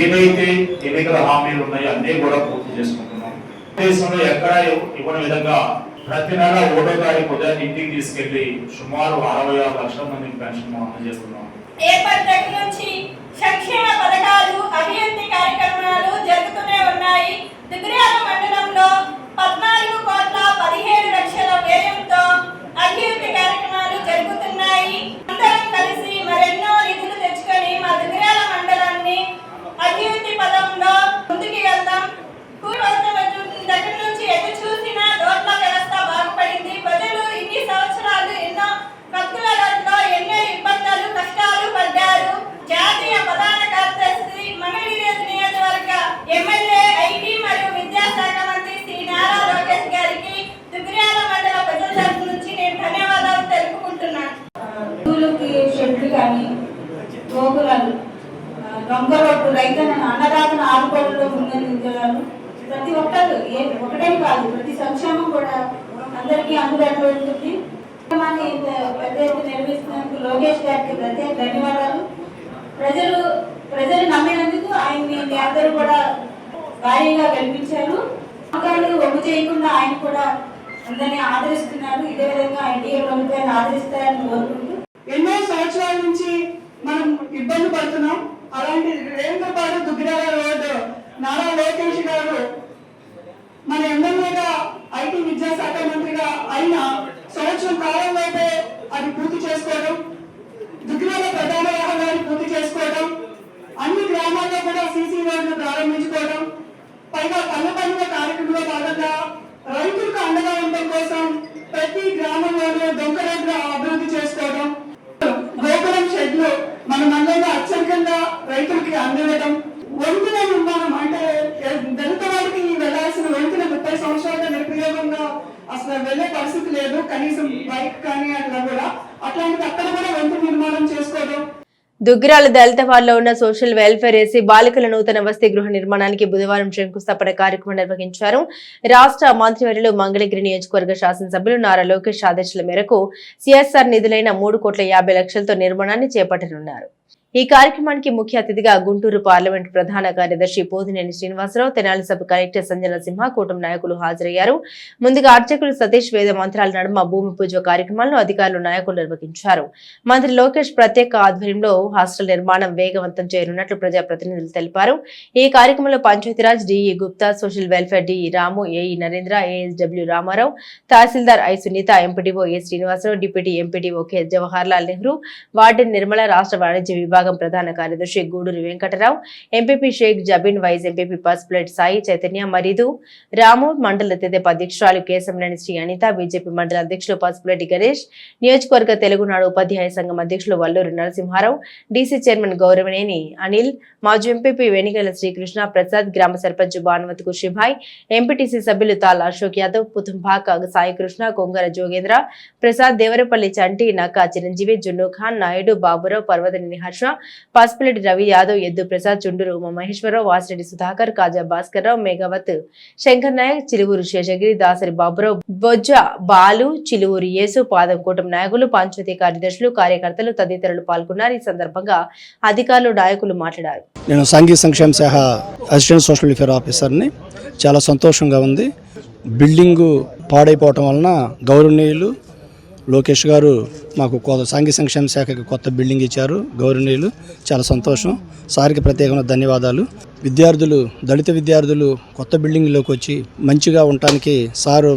ఏదైతే ఎన్నికల హామీలు ఉన్నాయో అన్నీ కూడా పూర్తి చేసుకుంటున్నాం. దేశంలో ఎక్కడా ఇవ్వని విధంగా ప్రతి నెల 1వ తారీఖు ఉదయం ఇంటికి తీసుకెళ్లి సుమారు 66 లక్షల మందికి పెన్షన్ అందజేస్తున్నాం. ఏర్పాటు నుంచి సంక్షేమ పథకాలు, అభివృద్ధి కార్యక్రమాలు జరుగుతూనే ఉన్నాయి. దుగ్గిరాల మండలంలో 14,17,00,000 వ్యయంతో అభివృద్ధి కార్యక్రమాలు జరుగుతున్నాయి. అందరం కలిసి మరెన్నో నిధులు తెచ్చుకొని మా దుగ్గిరాల మండలాన్ని అభివృద్ధి పదంలో ముందుకు వెళ్దాం. దగ్గర నుంచి ఎటు చూసినా రోడ్ల వ్యవస్థ బాగుపడింది. ప్రజలు ఇన్ని సంవత్సరాలు ఎన్నో కత్తులలో ఎన్నో ఇబ్బందులు కష్టాలు పడ్డారు. జాతీయ ప్రధాన కార్యదర్శి మంగళగిరి నియోజకవర్గ ఎమ్మెల్యే ఐటీ మరియు విద్యాశాఖ మంత్రి శ్రీ నారా లోకేష్ గారికి దుగ్గిరాల మండల ప్రజల తరఫు నుంచి నేను ధన్యవాదాలు తెలుపుకుంటున్నాను. స్కూలుకి షెడ్లు కానీ గోకులాలు దొంగరోడ్డు రైతులను అన్నదాతను ఆదుకోవడంలో ముందందించారు. ప్రతి ఒక్కరు ఒకటే కాదు, ప్రతి సంక్షేమం కూడా అందరికీ అందుబాటులో ఉంటుంది. పెద్ద ఎత్తున నిర్వహిస్తున్నందుకు లోకేష్ గారికి ప్రత్యేక ధన్యవాదాలు. ప్రజలు నమ్మినందుకు ఆయన్ని అందరూ కూడా భారీగా గెలిపించారు. ఒమ్ము చేయకుండా ఆయన కూడా అందరినీ ఆదరిస్తున్నారు. ఇదే విధంగా ఎన్డీఏ ప్రభుత్వాన్ని ఆదరిస్తారని కోరుకుంటూ ఎన్నో సంవత్సరాల నుంచి మనం ఇబ్బంది పడుతున్నాం. అలాంటి రేణుపాడు దుగ్గిరాల రోడ్డు నారా లోకేష్ గారు మన ఎమ్మెల్యేగా ఐటీ విద్యాశాఖ మంత్రిగా అయిన సంవత్సరం కాలంలోపే అది పూర్తి చేసుకోవడం, దుగ్గిరాల ప్రధాన రహదారిని పూర్తి చేసుకోవడం, అన్ని గ్రామాల్లో కూడా సీసీ రోడ్లు ప్రారంభించుకోవడం, పైగా పల్లె పండుగ కార్యక్రమంలో భాగంగా రైతులకు అండగా ఉండడం కోసం ప్రతి గ్రామంలోనే దొంగ రోడ్లు అభివృద్ధి చేసుకోవడం, గోకులం షెడ్లు మన మండలంలో అత్యధికంగా రైతులకి అందివ్వడం, వంతుల నిర్మాణం అంటే దళిత వారికి వెళ్లాల్సిన వంతుల 30 సంవత్సరాలుగా నిరుపయోగంగా అసలు వెళ్లే పరిస్థితి లేదు, కనీసం బైక్ కానీ అట్లా కూడా. అట్లాంటిది అక్కడ కూడా వంతు నిర్మాణం చేసుకోవడం. దుగ్గిరాల దళితవాడలో ఉన్న సోషల్ వెల్ఫేర్ ఏసీ బాలికల నూతన వసతి గృహ నిర్మాణానికి బుధవారం శంకుస్థాపన కార్యక్రమం నిర్వహించారు. రాష్ట్ర మంత్రివర్యులు మంగళగిరి నియోజకవర్గ శాసనసభ్యులు నారా లోకేష్ ఆదేశాల మేరకు సిఎస్ఆర్ నిధులైన 3,50,00,000తో నిర్మాణాన్ని చేపట్టనున్నారు. ఈ కార్యక్రమానికి ముఖ్య అతిథిగా గుంటూరు పార్లమెంట్ ప్రధాన కార్యదర్శి పోదినేని శ్రీనివాసరావు, తెనాలి సబ్ కలెక్టర్ సంజన సింహ, కూటమి నాయకులు హాజరయ్యారు. ముందుగా అర్చకులు సతీష్ వేద మంత్రాల నడుమ భూమి పూజ కార్యక్రమాలను అధికారులు నాయకులు నిర్వహించారు. మంత్రి లోకేష్ ప్రత్యేక ఆధ్వర్యంలో హాస్టల్ నిర్మాణం వేగవంతం చేయనున్నట్లు ప్రజాప్రతినిధులు తెలిపారు. ఈ కార్యక్రమంలో Panchayati Raj DE Gupta, social welfare DE Ramu, AE Narendra, ASW Ramarao, tahsildar I Sunitha, MPDO A Srinivasarao, deputy MPDO K Jawaharlal Nehru, warden Nirmala, రాష్ట్ర వాణిజ్య విభాగం ప్రధాన కార్యదర్శి Guduri Venkatarao, MPP Sheikh Jabeen, vice MPP Pasupuleti Sai Chaitanya, Maridu Ramu, మండల తెదేప అధ్యక్షురాలు కేశంనేని శ్రీ అనిత, బీజేపీ మండల అధ్యక్షులు పసుపులేటి గణేష్, నియోజకవర్గ తెలుగునాడు ఉపాధ్యాయ సంఘం అధ్యక్షులు వల్లూరు నరసింహారావు, డీసీ చైర్మన్ గౌరవనేని అనిల్, మాజీ ఎంపీపీ వెనిగల శ్రీకృష్ణ ప్రసాద్, గ్రామ సర్పంచ్ భానుమతి కుషిభాయ్, ఎంపీటీసీ సభ్యులు తాల్ అశోక్ యాదవ్, పుతుంబాక సాయికృష్ణ, కొంగర జోగేంద్ర ప్రసాద్, దేవరపల్లి చంటి, నక్కా చిరంజీవి, జున్ను ఖాన్, నాయుడు, బాబురావు, పర్వతనేని హర్ష, పసుపులేటి రవి యాదవ్, ఎద్దు ప్రసాద్, చుండూరు ఉమా మహేశ్వరరావు, వాసిరెడ్డి సుధాకర్, కాజా భాస్కర్ రావు, మేఘవత్ శంకర్ నాయక్, చిలువూరు శేషగిరి, దాసరి బాబురావు, బొజ్జ బాలు, చిలువూరు యేసు, పాదం కూటమి నాయకులు, పంచాయతీ కార్యదర్శులు, కార్యకర్తలు తదితరులు పాల్గొన్నారు. ఈ సందర్భంగా అధికారులు, నాయకులు మాట్లాడారు. నేను సాంఘిక సంక్షేమ శాఖ అసిస్టెంట్ సోషల్ వెల్ఫేర్ ఆఫీసర్ని. చాలా సంతోషంగా ఉంది. బిల్డింగు పాడైపోవటం వలన గౌరవనీయులు లోకేష్ గారు మాకు సాంఘిక సంక్షేమ శాఖకి కొత్త బిల్డింగ్ ఇచ్చారు. గౌరవనీయులు, చాలా సంతోషం. సార్కి ప్రత్యేకమైన ధన్యవాదాలు. విద్యార్థులు, దళిత విద్యార్థులు కొత్త బిల్డింగ్లోకి వచ్చి మంచిగా ఉండటానికి సారు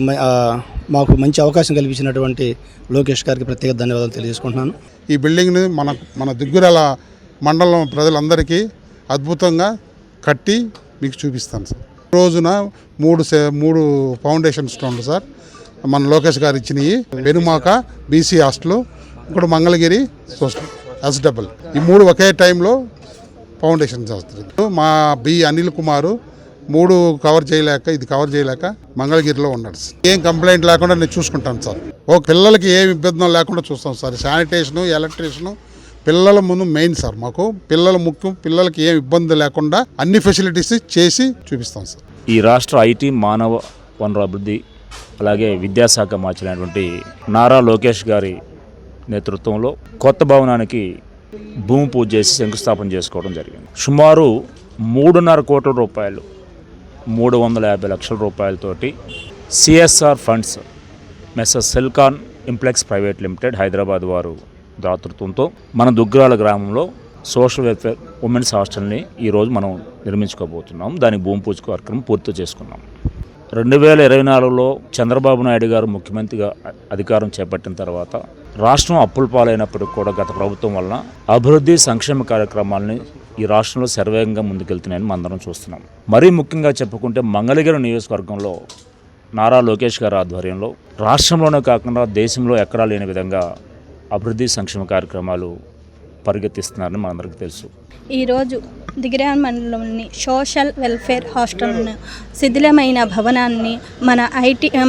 మాకు మంచి అవకాశం కల్పించినటువంటి లోకేష్ గారికి ప్రత్యేక ధన్యవాదాలు తెలియజేసుకుంటున్నాను. ఈ బిల్డింగ్ని మన దుగ్గిరాల మండలం ప్రజలందరికీ అద్భుతంగా కట్టి మీకు చూపిస్తాను సార్. రోజున మూడు ఫౌండేషన్ స్టోన్లు సార్ మన లోకేష్ గారు ఇచ్చినవి. వెనుమాక బీసీ హాస్టల్, ఇంకోటి మంగళగిరి సోషల్ ఎస్డబుల్, ఈ 3 ఒకే టైంలో ఫౌండేషన్ చేస్తారు. మా బి అనిల్ కుమారు 3 కవర్ చేయలేక మంగళగిరిలో ఉన్నాడు సార్. ఏం కంప్లైంట్ లేకుండా నేను చూసుకుంటాను సార్. పిల్లలకి ఏం ఇబ్బంది లేకుండా చూస్తాం సార్. శానిటేషను, ఎలక్ట్రిషను పిల్లల ముందు మెయిన్ సార్. మాకు పిల్లల ముఖ్యం. పిల్లలకి ఏం ఇబ్బంది లేకుండా అన్ని ఫెసిలిటీస్ చేసి చూపిస్తాం సార్. ఈ రాష్ట్ర ఐటీ, మానవ వనరుల అభివృద్ధి అలాగే విద్యాశాఖ మార్చినటువంటి నారా లోకేష్ గారి నేతృత్వంలో కొత్త భవనానికి భూమి పూజ చేసి శంకుస్థాపన చేసుకోవడం జరిగింది. సుమారు 3.5 కోట్ల రూపాయలు, 350 లక్షల రూపాయలతోటి CSR funds మెస్సర్ Celkon Implex private limited Hyderabad వారు దాతృత్వంతో మన దుగ్గిరాల గ్రామంలో సోషల్ వెల్ఫేర్ ఉమెన్స్ హాస్టల్ని ఈరోజు మనం నిర్మించుకోబోతున్నాం. దానికి భూమి పూజ కార్యక్రమం పూర్తి చేసుకున్నాం. 2024లో చంద్రబాబు నాయుడు గారు ముఖ్యమంత్రిగా అధికారం చేపట్టిన తర్వాత రాష్ట్రం అప్పుల పాలైనప్పటికీ కూడా గత ప్రభుత్వం వలన అభివృద్ధి సంక్షేమ కార్యక్రమాలని ఈ రాష్ట్రంలో శరవేగంగా ముందుకెళ్తున్నాయని మనందరం చూస్తున్నాం. మరీ ముఖ్యంగా చెప్పుకుంటే మంగళగిరి నియోజకవర్గంలో నారా లోకేష్ గారి ఆధ్వర్యంలో రాష్ట్రంలోనే కాకుండా దేశంలో ఎక్కడా లేని విధంగా అభివృద్ధి సంక్షేమ కార్యక్రమాలు పరిగెత్తిస్తున్నారని మనందరికీ తెలుసు. ఈరోజు దిగిరాన్ మండలంలోని సోషల్ వెల్ఫేర్ హాస్టల్ను శిథిలమైన భవనాన్ని మన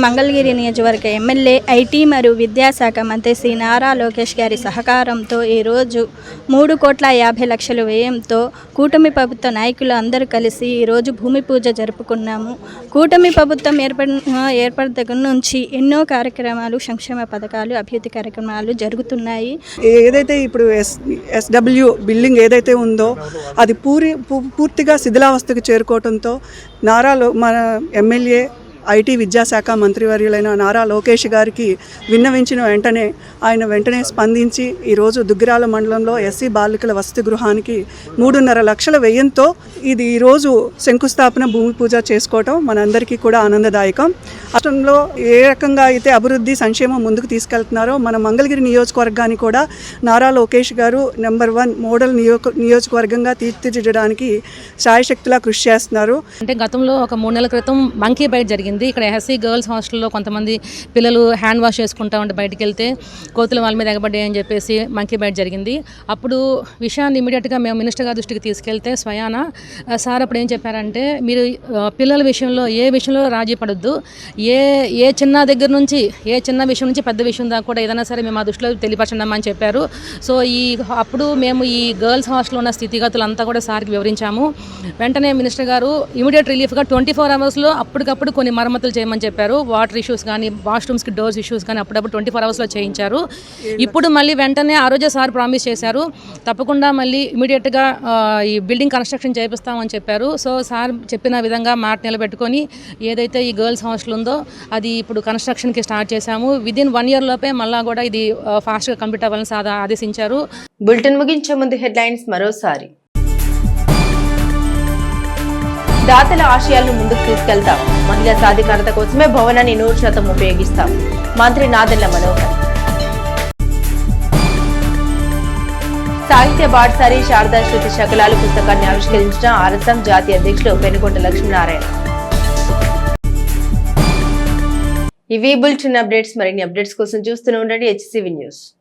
మంగళగిరి నియోజకవర్గ ఎమ్మెల్యే ఐటీ మరియు విద్యాశాఖ మంత్రి శ్రీ నారా లోకేష్ గారి సహకారంతో ఈరోజు 3,50,00,000 వ్యయంతో కూటమి ప్రభుత్వ నాయకులు అందరూ కలిసి ఈరోజు భూమి పూజ జరుపుకున్నాము. కూటమి ప్రభుత్వం ఏర్పడిన దగ్గర నుంచి ఎన్నో కార్యక్రమాలు, సంక్షేమ పథకాలు, అభివృద్ధి కార్యక్రమాలు జరుగుతున్నాయి. ఏదైతే ఇప్పుడు SW బిల్డింగ్ ఏదైతే ఉందో అది పూర్తిగా శిథిలావస్థకు చేరుకోవడంతో మన ఎమ్మెల్యే ఐటీ విద్యాశాఖ మంత్రివర్యులైన నారా లోకేష్ గారికి విన్నవించిన వెంటనే స్పందించి ఈరోజు దుగ్గిరాల మండలంలో ఎస్సీ బాలికల వసతి గృహానికి 3.5 లక్షల వ్యయంతో ఇది ఈరోజు శంకుస్థాపన భూమి పూజ చేసుకోవటం మనందరికీ కూడా ఆనందదాయకం. రాష్ట్రంలో ఏ రకంగా అయితే అభివృద్ధి సంక్షేమం ముందుకు తీసుకెళ్తున్నారో మన మంగళగిరి నియోజకవర్గాన్ని కూడా నారా లోకేష్ గారు నెంబర్ 1 మోడల్ నియోజకవర్గంగా తీర్చిదిద్దడానికి శాయశక్తులా కృషి చేస్తున్నారు. అంటే గతంలో ఒక 3 నెలల క్రితం మంకీ బైట్ జరిగింది. ఇక్కడ ఎస్సీ గర్ల్స్ హాస్టల్లో కొంతమంది పిల్లలు హ్యాండ్ వాష్ చేసుకుంటా ఉంటే బయటికి వెళ్తే కోతులు వాళ్ళ మీద ఎగబడ్డాయి అని చెప్పేసి మంకీ బైట్ జరిగింది. అప్పుడు విషయాన్ని ఇమీడియట్గా మేము మినిస్టర్ గారి దృష్టికి తీసుకెళ్తే స్వయాన సార్ అప్పుడు ఏం చెప్పారంటే, మీరు పిల్లల విషయంలో ఏ విషయంలో రాజీ పడొద్దు, ఏ చిన్న దగ్గర నుంచి ఏ చిన్న విషయం నుంచి పెద్ద విషయం దాకా కూడా ఏదైనా సరే మేము ఆ దృష్టిలో తెలియపరచండి చెప్పారు. సో అప్పుడు మేము ఈ గర్ల్స్ హాస్టల్లో ఉన్న స్థితిగతులంతా కూడా సార్కి వివరించాము. వెంటనే మినిస్టర్ గారు ఇమీడియట్ రిలీఫ్గా 24 అవర్స్లో అప్పటికప్పుడు కొన్ని మరమ్మతులు చేయమని చెప్పారు. వాటర్ ఇష్యూస్ కానీ, వాష్రూమ్స్కి డోర్స్ ఇష్యూస్ కానీ అప్పుడప్పుడు 24 అవర్స్లో చేయించారు. ఇప్పుడు మళ్ళీ వెంటనే ఆ రోజే సార్ ప్రామిస్ చేశారు, తప్పకుండా మళ్ళీ ఇమీడియట్గా ఈ బిల్డింగ్ కన్స్ట్రక్షన్ చేపిస్తామని చెప్పారు. సో సార్ చెప్పిన విధంగా మాట నిలబెట్టుకొని ఏదైతే ఈ గర్ల్స్ హాస్టల్ ఉందో అది ఇప్పుడు కన్స్ట్రక్షన్కి స్టార్ట్ చేశాము. విదిన్ 1 year లోపే మళ్ళా కూడా ఇది ఫాస్ట్గా కంప్లీట్ అవ్వాలని ఆదేశించారు. బులెటిన్ ముగించే ముందు హెడ్లైన్స్ మరోసారి. దాతల ఆశయాలను ముందుకు తీసుకెళ్తాం. మహిళా సాధికారత కోసమే భవనాన్ని 100% ఉపయోగిస్తాం. మంత్రి నాదెళ్ల మనోహర్. సాహిత్య బాటసారి శారదా శృతి శకలాలు పుస్తకాన్ని ఆవిష్కరించిన ఆర్ఎస్ఎం జాతీయ అధ్యక్షులు పెనుకొండ లక్ష్మీనారాయణ. ఇవి బులెటిన్ అప్డేట్స్. మరిన్ని అప్డేట్స్ కోసం చూస్తూనే ఉండండి HCV న్యూస్.